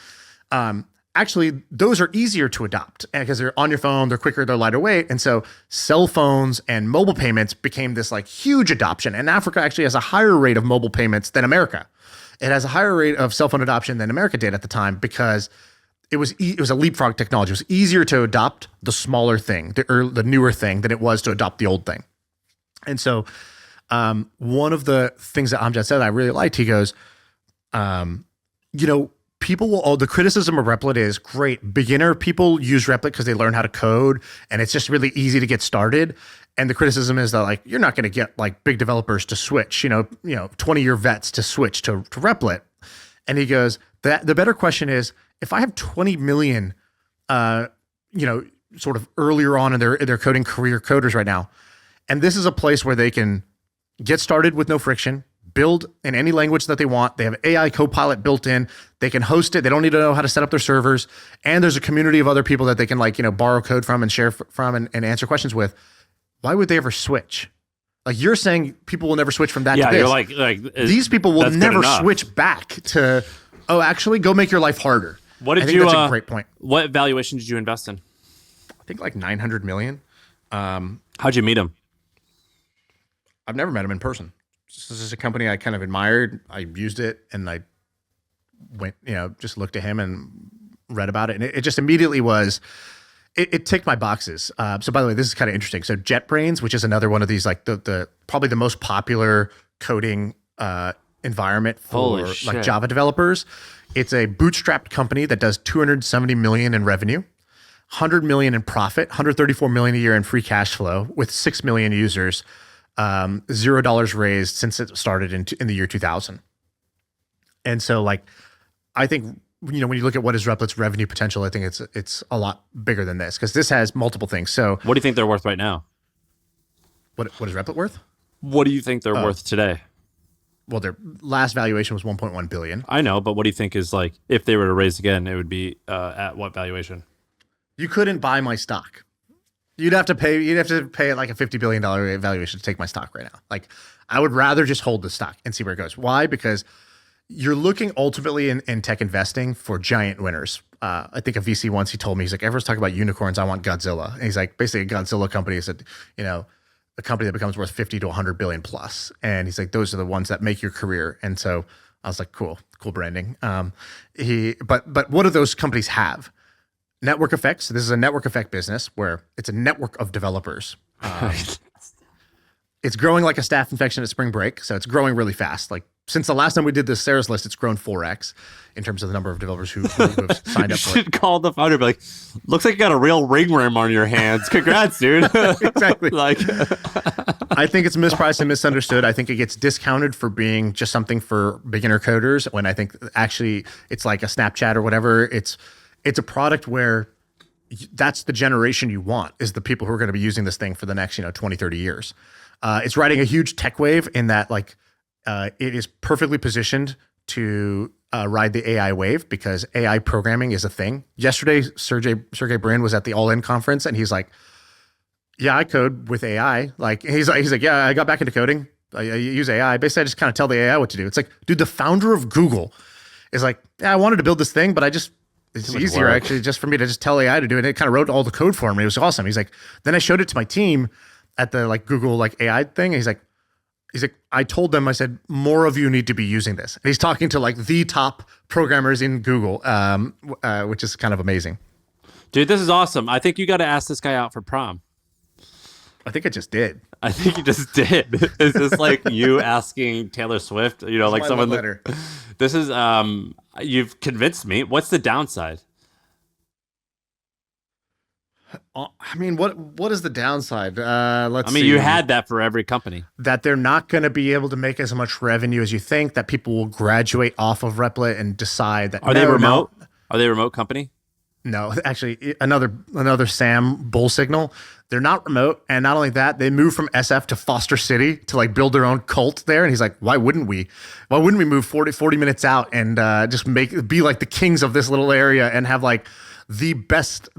Actually, those are easier to adopt because they're on your phone, they're quicker, they're lighter weight. And so cell phones and mobile payments became this like huge adoption. And Africa actually has a higher rate of mobile payments than America. It has a higher rate of cell phone adoption than America did at the time because it was a leapfrog technology. It was easier to adopt the smaller thing, the newer thing, than it was to adopt the old thing. And so one of the things that Amjad said that I really liked, he goes, people will, the criticism of Replit is great. Beginner people use Replit because they learn how to code and it's just really easy to get started. And the criticism is that like, you're not going to get like big developers to switch, 20-year vets to switch to Replit. And he goes, the better question is, if I have 20 million, sort of earlier on in their coding career coders right now, and this is a place where they can get started with no friction, build in any language that they want. They have AI Copilot built in. They can host it. They don't need to know how to set up their servers. And there's a community of other people that they can borrow code from and share from and answer questions with. Why would they ever switch? Like you're saying people will never switch from that to this. You're like these people will never switch back to, actually go make your life harder. What did I think that's a great point. What valuation did you invest in? I think like 900 million. How'd you meet him? I've never met him in person. This is a company I kind of admired. I used it and I went, just looked at him and read about it. And it just immediately was, it ticked my boxes. So by the way, this is kind of interesting. So JetBrains, which is another one of these, like the probably the most popular coding environment for like Java developers. It's a bootstrapped company that does 270 million in revenue, 100 million in profit, 134 million a year in free cash flow with 6 million users, $0 raised since it started in the year 2000. And so like, I think, when you look at what is Replit's revenue potential, I think it's a lot bigger than this because this has multiple things. So what do you think they're worth right now? What is Replit worth? What do you think they're worth today? Well, their last valuation was 1.1 billion. I know, but what do you think is like if they were to raise again, it would be at what valuation? You couldn't buy my stock. You'd have to pay like a $50 billion valuation to take my stock right now. Like I would rather just hold the stock and see where it goes. Why? Because you're looking ultimately in tech investing for giant winners. I think a VC once, he told me, he's like, everyone's talking about unicorns. I want Godzilla. And he's like, basically a Godzilla company is a company that becomes worth 50 to 100 billion plus. And he's like, those are the ones that make your career. And so I was like, cool branding. But what do those companies have? Network effects. This is a network effect business where it's a network of developers. It's growing like a staph infection at spring break. So it's growing really fast. Like since the last time we did this Sarah's list, it's grown 4x in terms of the number of developers who have signed up for it. You should call the founder and be like, looks like you got a real ring worm on your hands. Congrats, dude. Exactly. Like, I think it's mispriced and misunderstood. I think it gets discounted for being just something for beginner coders when I think actually it's like a Snapchat or whatever. It's a product where that's the generation you want, is the people who are going to be using this thing for the next 20, 30 years. It's riding a huge tech wave in that like it is perfectly positioned to ride the AI wave because AI programming is a thing. Yesterday, Sergey Brin was at the All In conference and he's like, yeah, I code with AI. Like he's like, yeah, I got back into coding. I use AI. Basically, I just kind of tell the AI what to do. It's like, dude, the founder of Google is like, yeah, I wanted to build this thing, but it's easier actually just for me to just tell AI to do it. And it kind of wrote all the code for me. It was awesome. He's like, then I showed it to my team at the like Google like AI thing. And he's like, I told them, I said, more of you need to be using this. And he's talking to like the top programmers in Google, which is kind of amazing. Dude, this is awesome. I think you got to ask this guy out for prom. I think I just did. I think you just did. Is this like you asking Taylor Swift? Like someone. Letter. This is you've convinced me. What's the downside? I mean, what is the downside? Let's see. You had that for every company. That they're not going to be able to make as much revenue as you think, that people will graduate off of Replit and decide that. Are they remote? Are they a remote company? No, actually, another Sam bull signal. They're not remote. And not only that, they moved from SF to Foster City to like build their own cult there. And he's like, why wouldn't we? Why wouldn't we move 40 minutes out and just be like the kings of this little area and have like the best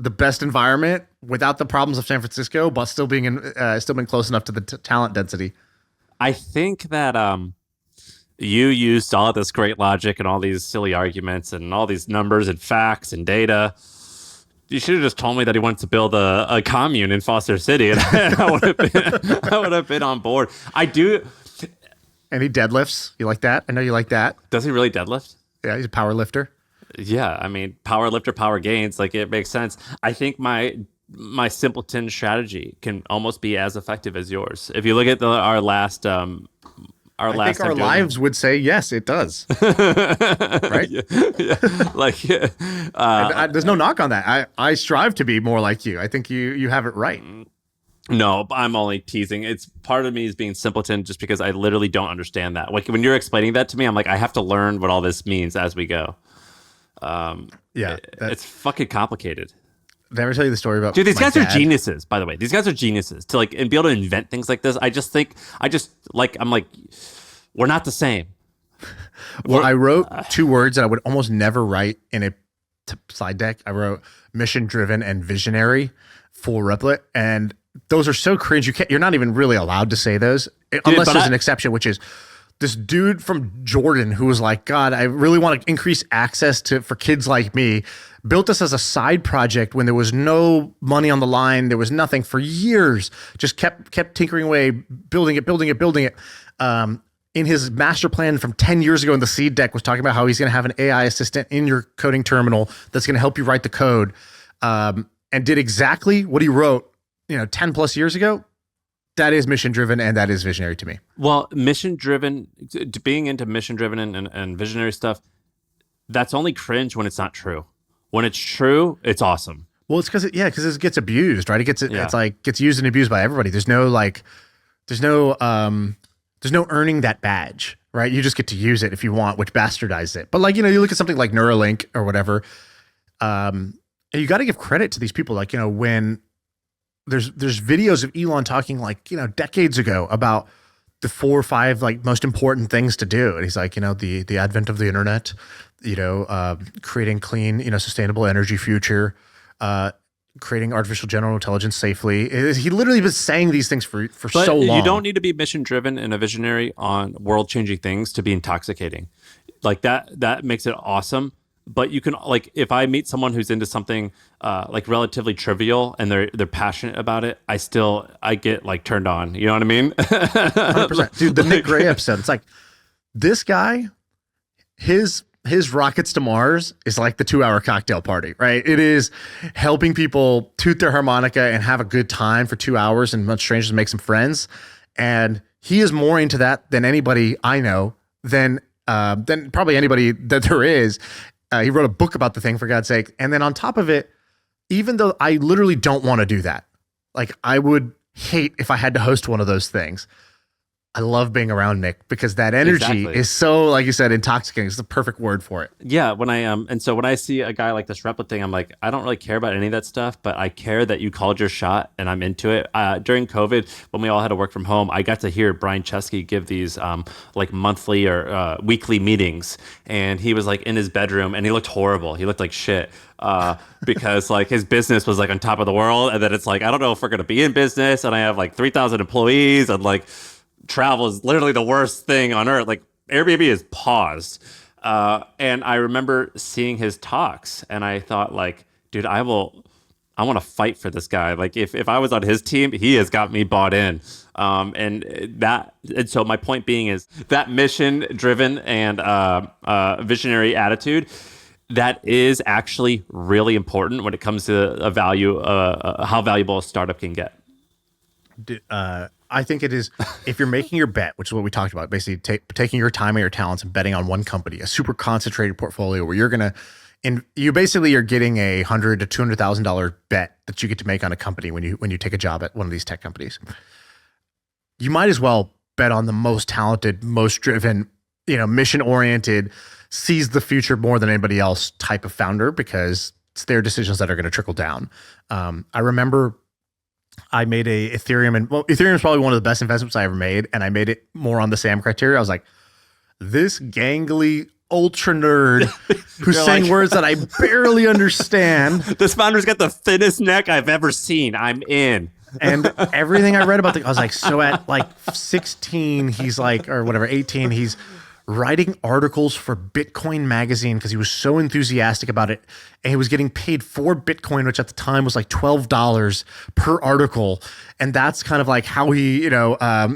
environment without the problems of San Francisco, but still being close enough to the talent density? I think that you used all this great logic and all these silly arguments and all these numbers and facts and data. You should have just told me that he wanted to build a commune in Foster City, and I would have been on board. I do. And he deadlifts. You like that? I know you like that. Does he really deadlift? Yeah, he's a power lifter. Yeah, I mean, power lifter, power gains, like it makes sense. I think my simpleton strategy can almost be as effective as yours. If you look at our last I think our lives would say yes, it does. Right? Yeah. Like, there's no knock on that. I strive to be more like you. I think you have it right. No, I'm only teasing. It's part of me is being simpleton just because I literally don't understand that. Like when you're explaining that to me, I'm like, I have to learn what all this means as we go. It's fucking complicated. Did I ever tell you the story about? Dude, these guys are geniuses, by the way. These guys are geniuses to like and be able to invent things like this. I'm like, we're not the same. Well, I wrote 2 words that I would almost never write in a slide deck. I wrote mission driven and visionary for Replit, and those are so cringe. You're not even really allowed to say those unless there's an exception, which is this dude from Jordan who was like, God, I really want to increase access for kids like me. Built this as a side project when there was no money on the line. There was nothing for years. Just kept tinkering away, building it. in his master plan from 10 years ago in the seed deck was talking about how he's going to have an AI assistant in your coding terminal that's going to help you write the code, and did exactly what he wrote, 10 plus years ago. That is mission driven, and that is visionary to me. Well, mission driven, being into mission driven and visionary stuff, that's only cringe when it's not true. When it's true, it's awesome. Well, it's because it gets abused, right? It gets used and abused by everybody. There's no earning that badge, right? You just get to use it if you want, which bastardizes it. But you look at something like Neuralink or whatever, and you got to give credit to these people. When there's videos of Elon talking decades ago about the 4 or 5 most important things to do, and he's like, the advent of the internet, creating clean, sustainable energy future, creating artificial general intelligence safely. He literally was saying these things for so long. You don't need to be mission driven and a visionary on world changing things to be intoxicating. That makes it awesome. But you can if I meet someone who's into something relatively trivial and they're passionate about it, I get turned on. You know what I mean? 100%. Dude, the Nick Gray episode. It's like this guy, his rockets to Mars is like the 2-hour cocktail party, right? It is helping people toot their harmonica and have a good time for 2 hours and much strangers make some friends. And he is more into that than anybody I know, than probably anybody that there is. He wrote a book about the thing, for God's sake. And then on top of it, even though I literally don't want to do that, I would hate if I had to host one of those things. I love being around Nick because that energy is so, like you said, intoxicating. It's the perfect word for it. Yeah. When I see a guy like this Replit thing, I'm like, I don't really care about any of that stuff, but I care that you called your shot and I'm into it. During COVID, when we all had to work from home, I got to hear Brian Chesky give these monthly or weekly meetings, and he was in his bedroom and he looked horrible. He looked like shit. Because his business was on top of the world, and then it's I don't know if we're gonna be in business, and I have 3,000 employees, and travel is literally the worst thing on earth. Airbnb is paused. And I remember seeing his talks and I thought dude, I want to fight for this guy. If I was on his team, he has got me bought in. And so my point being is that mission driven and visionary attitude, that is actually really important when it comes to how valuable a startup can get. I think it is, if you're making your bet, which is what we talked about, basically taking your time and your talents and betting on one company, a super concentrated portfolio where you're you're getting $100,000 to $200,000 bet that you get to make on a company when you take a job at one of these tech companies. You might as well bet on the most talented, most driven, mission oriented, sees the future more than anybody else type of founder, because it's their decisions that are going to trickle down. I remember I made a Ethereum, and Ethereum is probably one of the best investments I ever made. And I made it more on the SAM criteria. I was like, this gangly ultra nerd who's saying words that I barely understand. This founder's got the thinnest neck I've ever seen. I'm in. And everything I read about I was like, so at 16, he's or whatever, 18, he's writing articles for Bitcoin magazine because he was so enthusiastic about it, and he was getting paid for Bitcoin, which at the time was $12 per article. And that's kind of how he,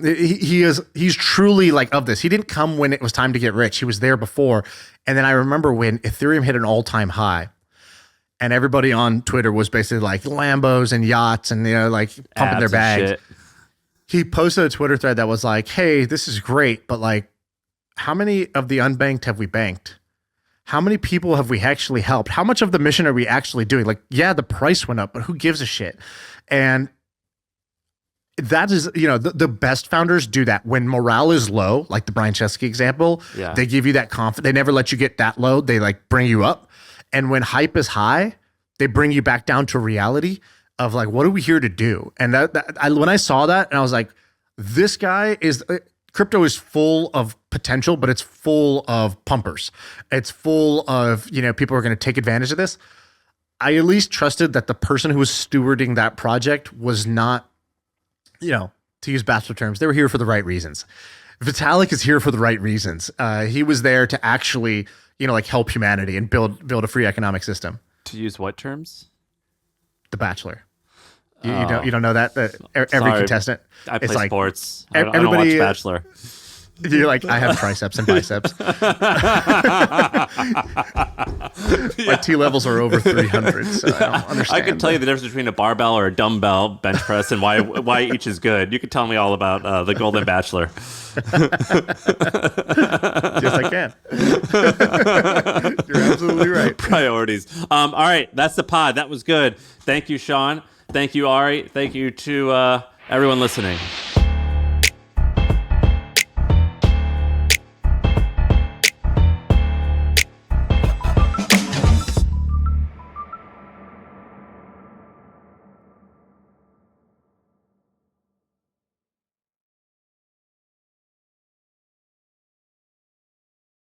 he's truly of this. He didn't come when it was time to get rich. He was there before. And then I remember when Ethereum hit an all-time high, and everybody on Twitter was basically Lambos and yachts and pumping their bags. Shit. He posted a Twitter thread that was hey, this is great, but how many of the unbanked have we banked? How many people have we actually helped? How much of the mission are we actually doing? Yeah, the price went up, but who gives a shit? And that is, the best founders do that. When morale is low, like the Brian Chesky example, they give you that confidence. They never let you get that low. They bring you up. And when hype is high, they bring you back down to reality of what are we here to do? And when I saw that, and I was like, this guy is... Crypto is full of potential, but it's full of pumpers. It's full of, people are going to take advantage of this. I at least trusted that the person who was stewarding that project was not, to use bachelor terms, they were here for the right reasons. Vitalik is here for the right reasons. He was there to actually, help humanity and build a free economic system. To use what terms? The Bachelor. You don't know that every Sorry. contestant. I play sports. I don't watch Bachelor. You're like, I have triceps and biceps. My T levels are over 300, so I don't understand. I could tell you the difference between a barbell or a dumbbell bench press and why each is good. You could tell me all about the Golden Bachelor. Yes, I can. You're absolutely right. Priorities. All right, that's the pod. That was good. Thank you, Shaan. Thank you, Arie. Thank you to everyone listening.